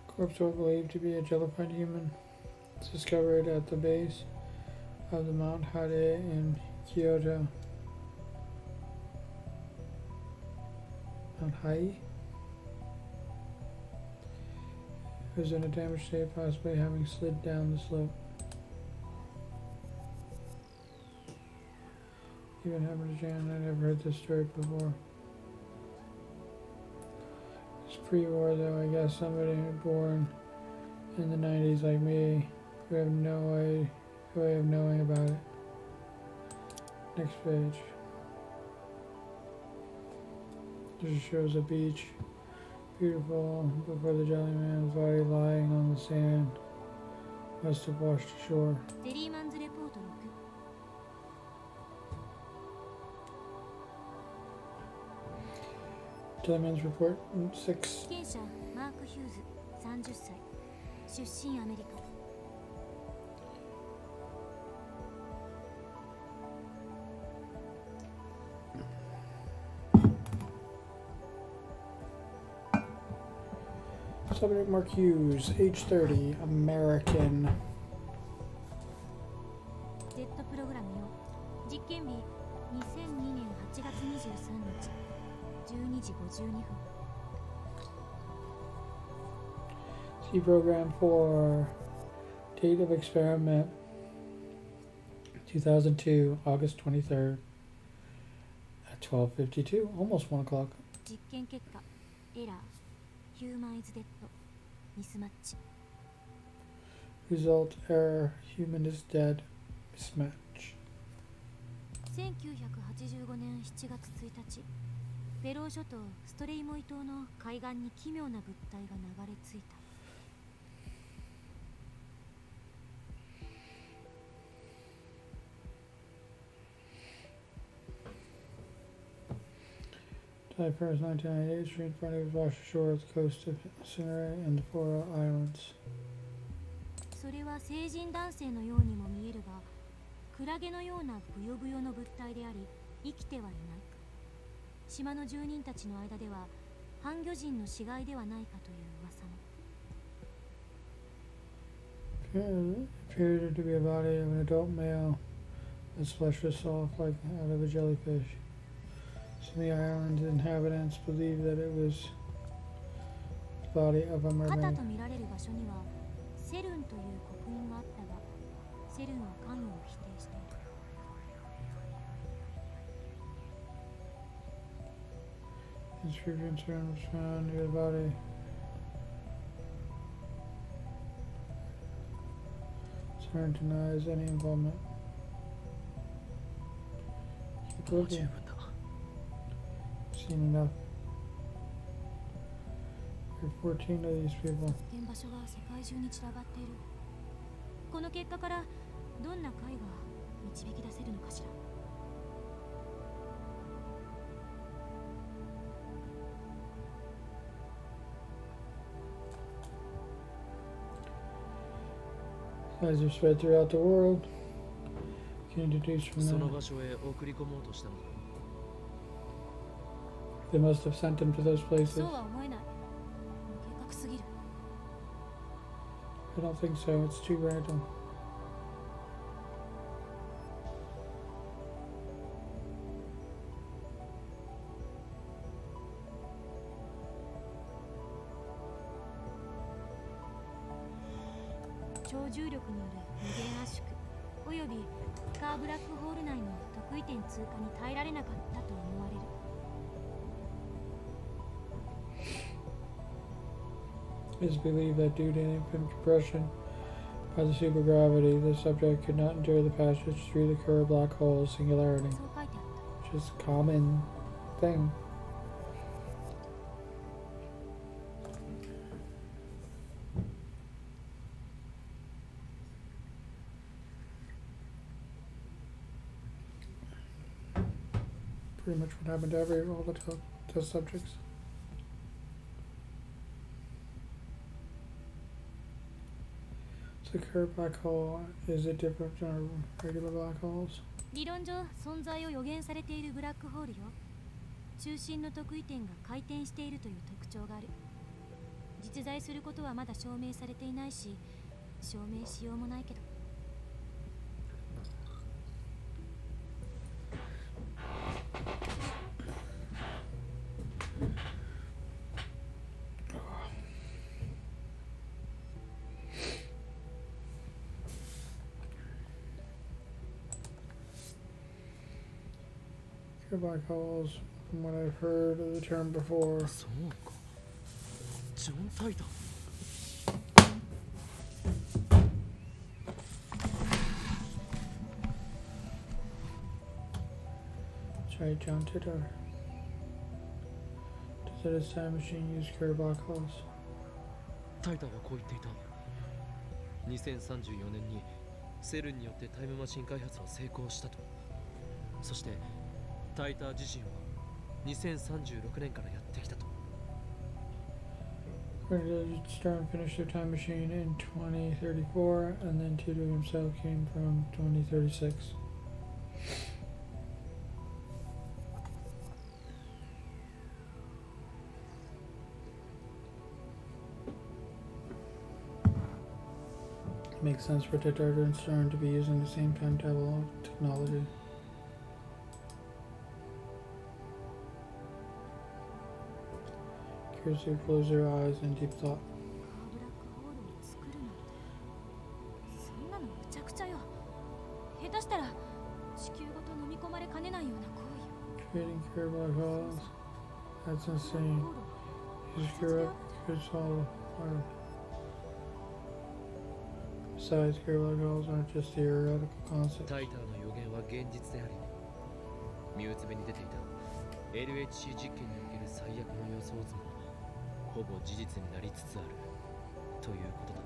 Corpse was believed to be a jellified human. It's discovered at the base of the Mount Hade in Kyoto. Mount Hai. It was in a damaged state, possibly having slid down the slope. Even happened to Jan. I never heard this story before. It's pre-war, though. I guess somebody born in the 90s like me who have no way of knowing about it. Next page. Just shows a beach. Beautiful, before the jellyman's body lying on the sand must have washed ashore. デリーマンズレポート6 Jellyman's report 6. 被験者マーク・ヒューズ30歳出身アメリカ Subject Mark Hughes, age 30, American. Z プログラム4実験日2002年8月23日12時52分 C program 4, date of experiment 2002, August 23rd at 12:52, almost 1 o'clock. 実験結果エラーヒューマンイズデッドミスマッチ Result error, human is dead, mismatch. 1985年7月1日ベロー諸島ストレイモイ島の海岸に奇妙な物体が流れ着いた July 1st, 1998, street front was washed ashore at the coast of Sinare and the Fora Islands. それは成人男性のようにも見えるがクラゲのようなブヨブヨの物体であり生きてはいない島の住人たちの間では半魚人の死骸ではないかという噂も Appeared to be a body of an adult male. Its flesh was soft like out of a jellyfish. Some of the island's inhabitants believed that it was the body of a 肩 mermaid. と見られる場所にはセルンという刻印があったがセルンは関与を否定している Inscription was found near the body. Turn denies any involvement. Keep もう十 looking. 分だ Seen enough. There are 14 of these people. 現場所が世界中に散らばっているこの結果からどんな解が導き出せるのかしら As are spread throughout the world. Can deduce from その that 場所へ送り込もうとしたのだ they must have sent them to those places. そうは思えない計画すぎる I don't think so. It's too random. It is believed that due to infinite compression by the supergravity, the subject could not endure the passage through the Kerr black hole singularity, which is a common thing. Pretty much what happened to all the test subjects. The Kerr black hole, is it different from regular black holes? 理論上存在を予言されているブラックホールよ。中心の特異点が回転しているという特徴がある。実在することはまだ証明されていないし、証明しようもないけど。Black holes, from what I've heard of the term before. Try John Titor. Does this time machine use Kerr black holes? タイターはこう言っていた。2034年にセルンによってタイムマシン開発は成功したと。そしてタイター自身は2036年からやってきたと。Stern finished their time machine in 2034, and then Tito himself came from 2036. It makes sense for Tito and Stern to be using the same timetable technology. Curiously close their eyes in deep thought. Creating Kerr black holes? That's insane. You screw up, you could solve fire. Besides, Kerr black holes aren't just theoretical concepts. タイターの予言は現実であり、ミューツベに出ていた LHC 実験における最悪の予想図もほぼ事実になりつつあるということだ。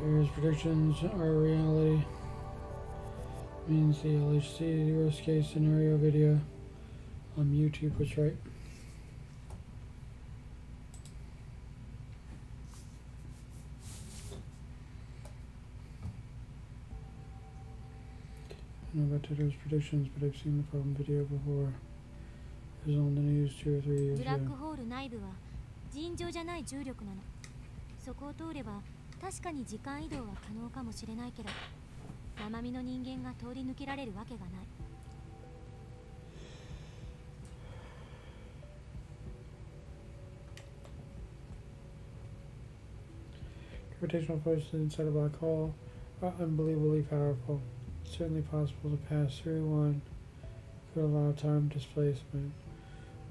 His predictions are reality. Means the LHC, the worst case scenario video on YouTube was right. I don't know about Tito's predictions, but I've seen the problem video before. It was on the news 2 or 3 years ago. ブラックホール内部は尋常じゃない重力なの。そこを通れば確かに時間移動は可能かもしれないけど、生身の人間が通り抜けられるわけがない。Gravitational forces inside a black hole are unbelievably powerful. It's certainly possible to pass through one could allow time displacement,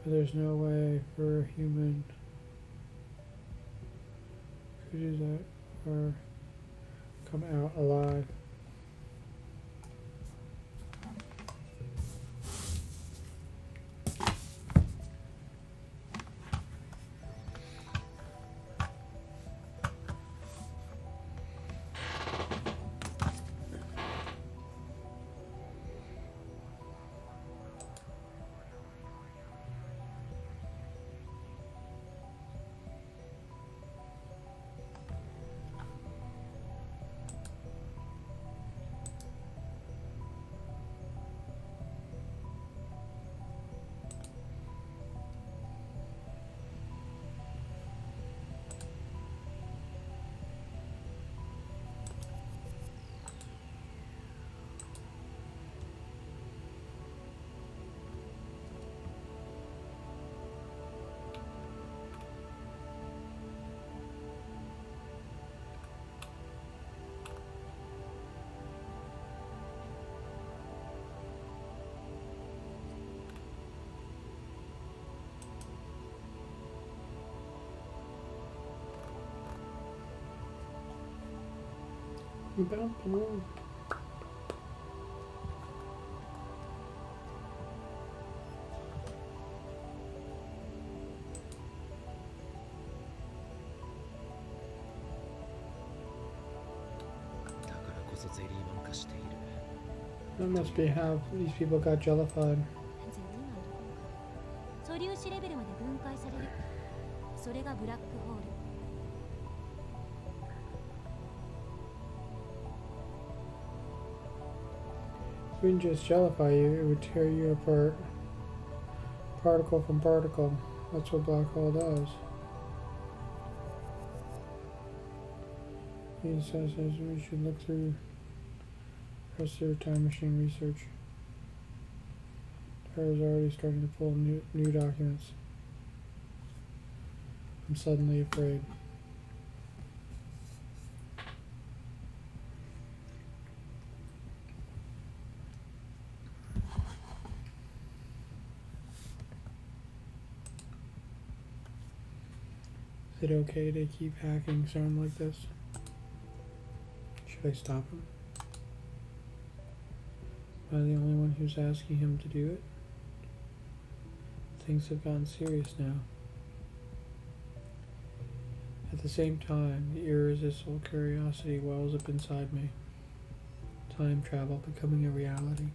but there's no way for a human to do that or come out alive. You bound balloon. だからこそゼリーマン化している。 That must be how these people got jellified. 素粒子レベルまで分解される。それがブラックホール。 If we didn't just jellify you, it would tear you apart. Particle from particle. That's what black hole does. He says we should look through the rest of their time machine research. Tara's already starting to pull new documents. I'm suddenly afraid. Is it okay to keep hacking someone like this? Should I stop him? Am I the only one who's asking him to do it? Things have gotten serious now. At the same time, the irresistible curiosity wells up inside me. Time travel becoming a reality.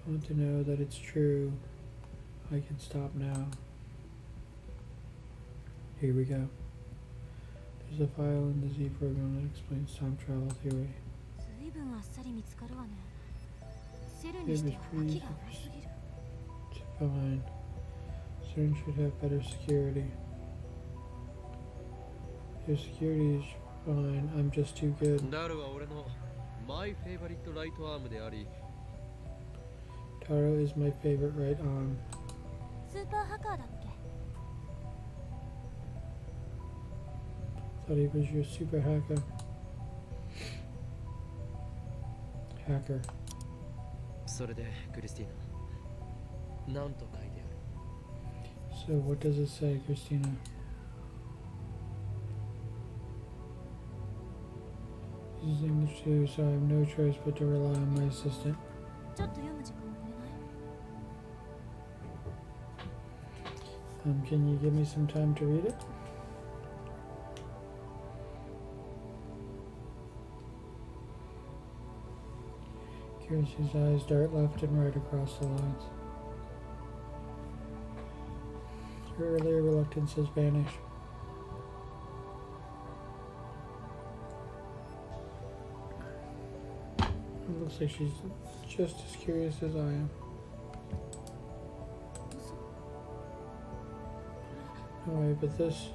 I want to know that it's true. I can stop now. Here we go. There's a file in the Z program that explains time travel theory. It was pretty fine. CERN should have better security. Your security is fine. I'm just too good. Taro is my favorite right arm. Thought he was your super hacker. Hacker. So what does it say, Christina? This is English too, so I have no choice but to rely on my assistant. Can you give me some time to read it? Kirsty's eyes dart left and right across the lines. Her earlier reluctance has vanished. It looks like she's just as curious as I am. No way, but this...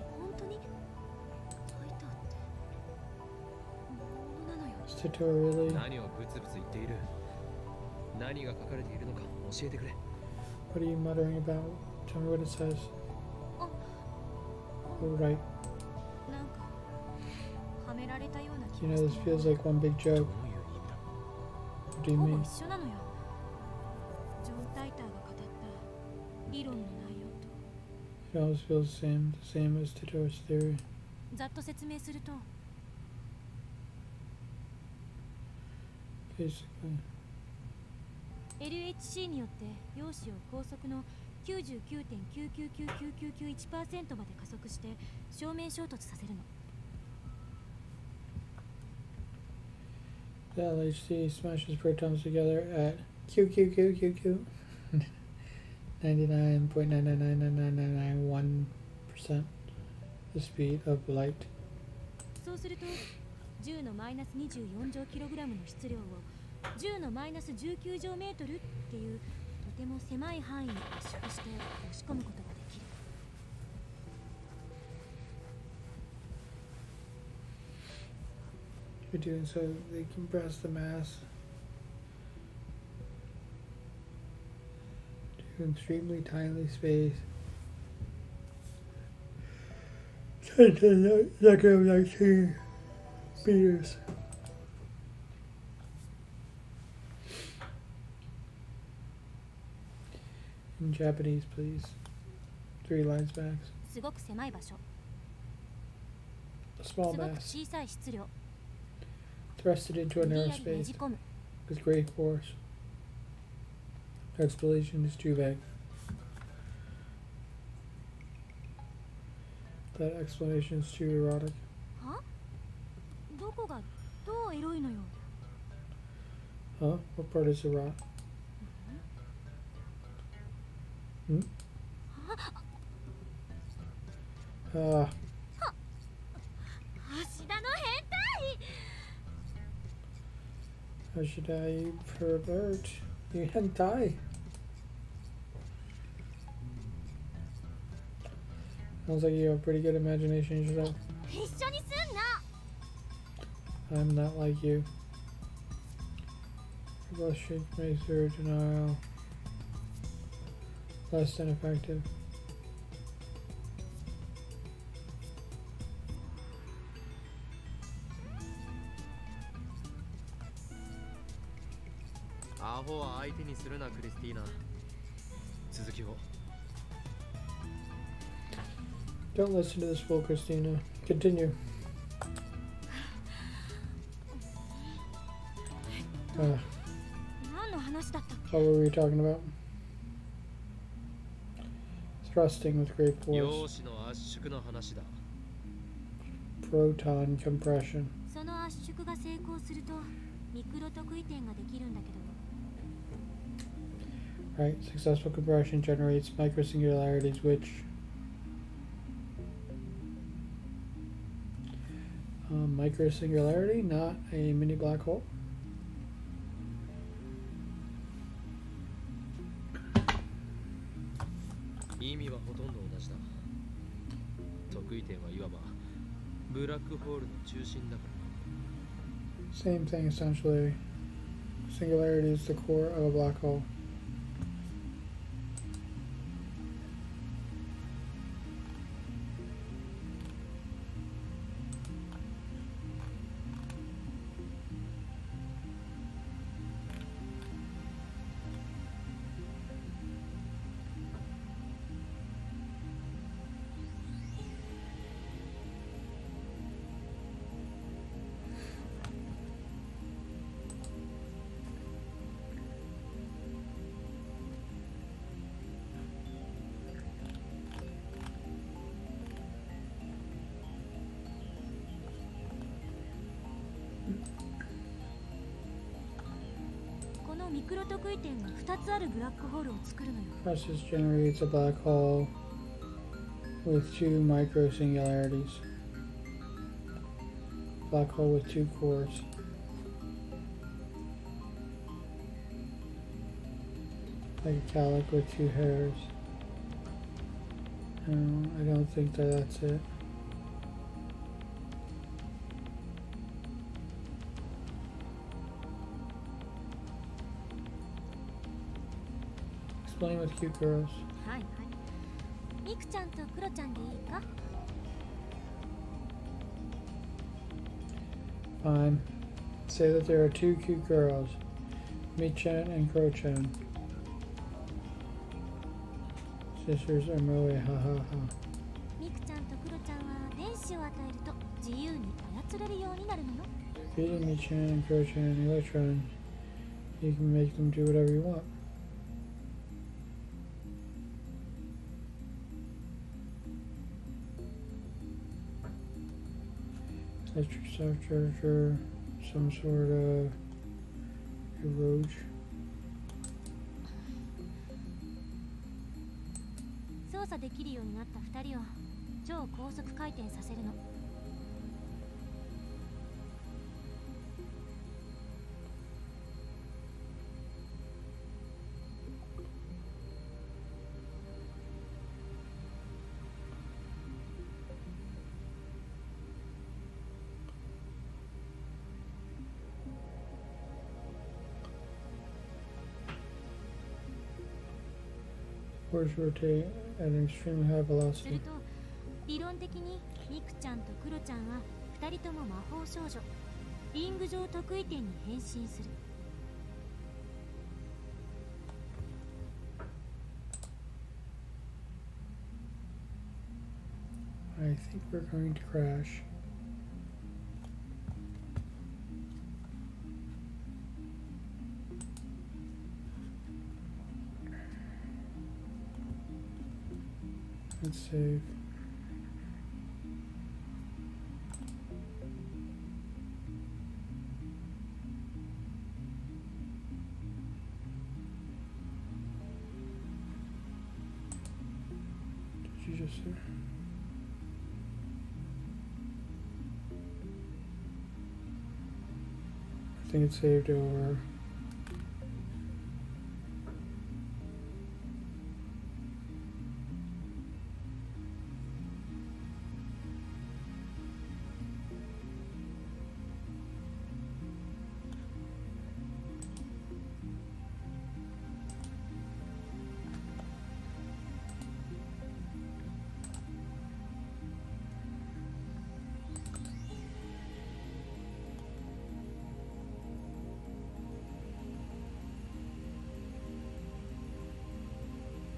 Is Tito really... What are you muttering about? Tell me what it says. Oh, right. You know, this feels like one big joke. What do you mean? It always feels the same as Tito's theory. Basically. LHC によって陽子を高速の 99.9999991% まで加速して正面衝突させるの。The LHC smashes protons together at QQQQQ 99.9999991% the speed of light. そうすると10のマイナス24乗キログラムの質量を10のマイナス19乗メートルっていうとても狭い範囲に圧縮して押し込むことができる。By doing so, they compress the mass to an extremely tiny space. 10⁻19 meters. In Japanese, please. 3 lines max. すごく狭い場所。 A small すごく mass. 小さい質量。Thrusted into a 無理 narrow やりね space じ込む。 with great force. Explanation is too vague. That explanation is too erotic. は？どこがどうエロいのよ。 Huh? What part is erotic? Hmm? Ah, 芦田の変態。 how should I pervert? You hentai. Sounds like you have pretty good imagination yourself. 一緒にすんな。 I'm not like you. Your shake makes your denial less than effective. Don't listen to this fool, Christina. Continue. Uh, 何の話だったっけ？ what were we talking about? Thrusting with great 陽 force. 子の圧縮の話だ。 Proton compression. その圧縮が成功するとミクロ特異点ができるんだけど。 Right? Successful compression generates microsingularities, which microsingularity, not a mini black hole. 意味はほとんど同じだ。特異点はいわばブラックホールの中心だから。 Same thing essentially. Singularity is the core of a black hole.のミクロ特異点が2つあるブラックホールを作るのよ。 Process generates a black hole with two microsingularities. Black hole with two cores. Like a calic with two hairs. No, I don't think that that's it. Explain with cute girls. はいはい。ミクちゃんとクロちゃんでいいか？ Fine. Say that there are two cute girls, Mi-chan and Kro-chan. Sisters are Moe, ha ha ha. ミクちゃんとクロちゃんは電子を与えると自由に操れるようになるのよ。 Feeding Mi-chan and Kro-chan an electron, you can make them do whatever you want. Electric structure, some sort of eroge. 操作できるようになった2人を超高速回転させるの。 Cores rotate at an extremely high する velocity. と理論的にミクちゃんとクロちゃんは2人とも魔法少女リング上特異点に変身する。 I think we're going to crash. let's save. Did you just say? I think it's saved over.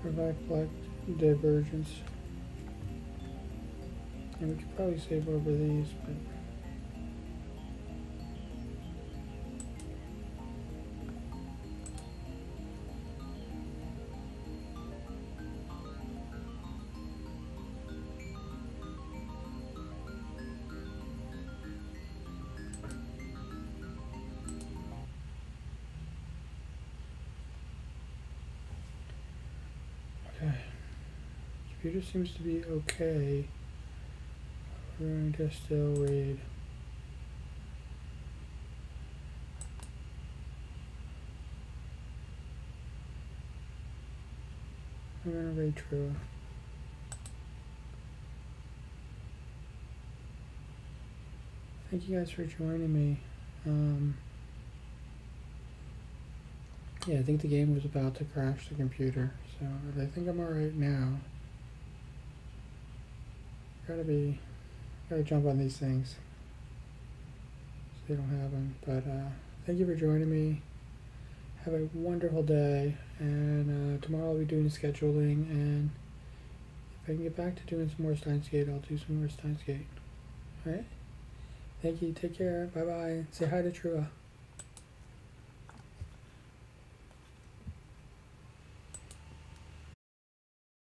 Provide black divergence. And we could probably save over these, but okay. Computer seems to be okay. We're going to still read. I'm going to read true. Thank you guys for joining me. Yeah, I think the game was about to crash the computer, so I think I'm alright now. Gotta jump on these things so they don't happen. But thank you for joining me. Have a wonderful day, and tomorrow I'll be doing scheduling, and if I can get back to doing some more Steins Gate, I'll do some more Steins Gate. Alright? Thank you, take care, bye bye, say hi to Trua.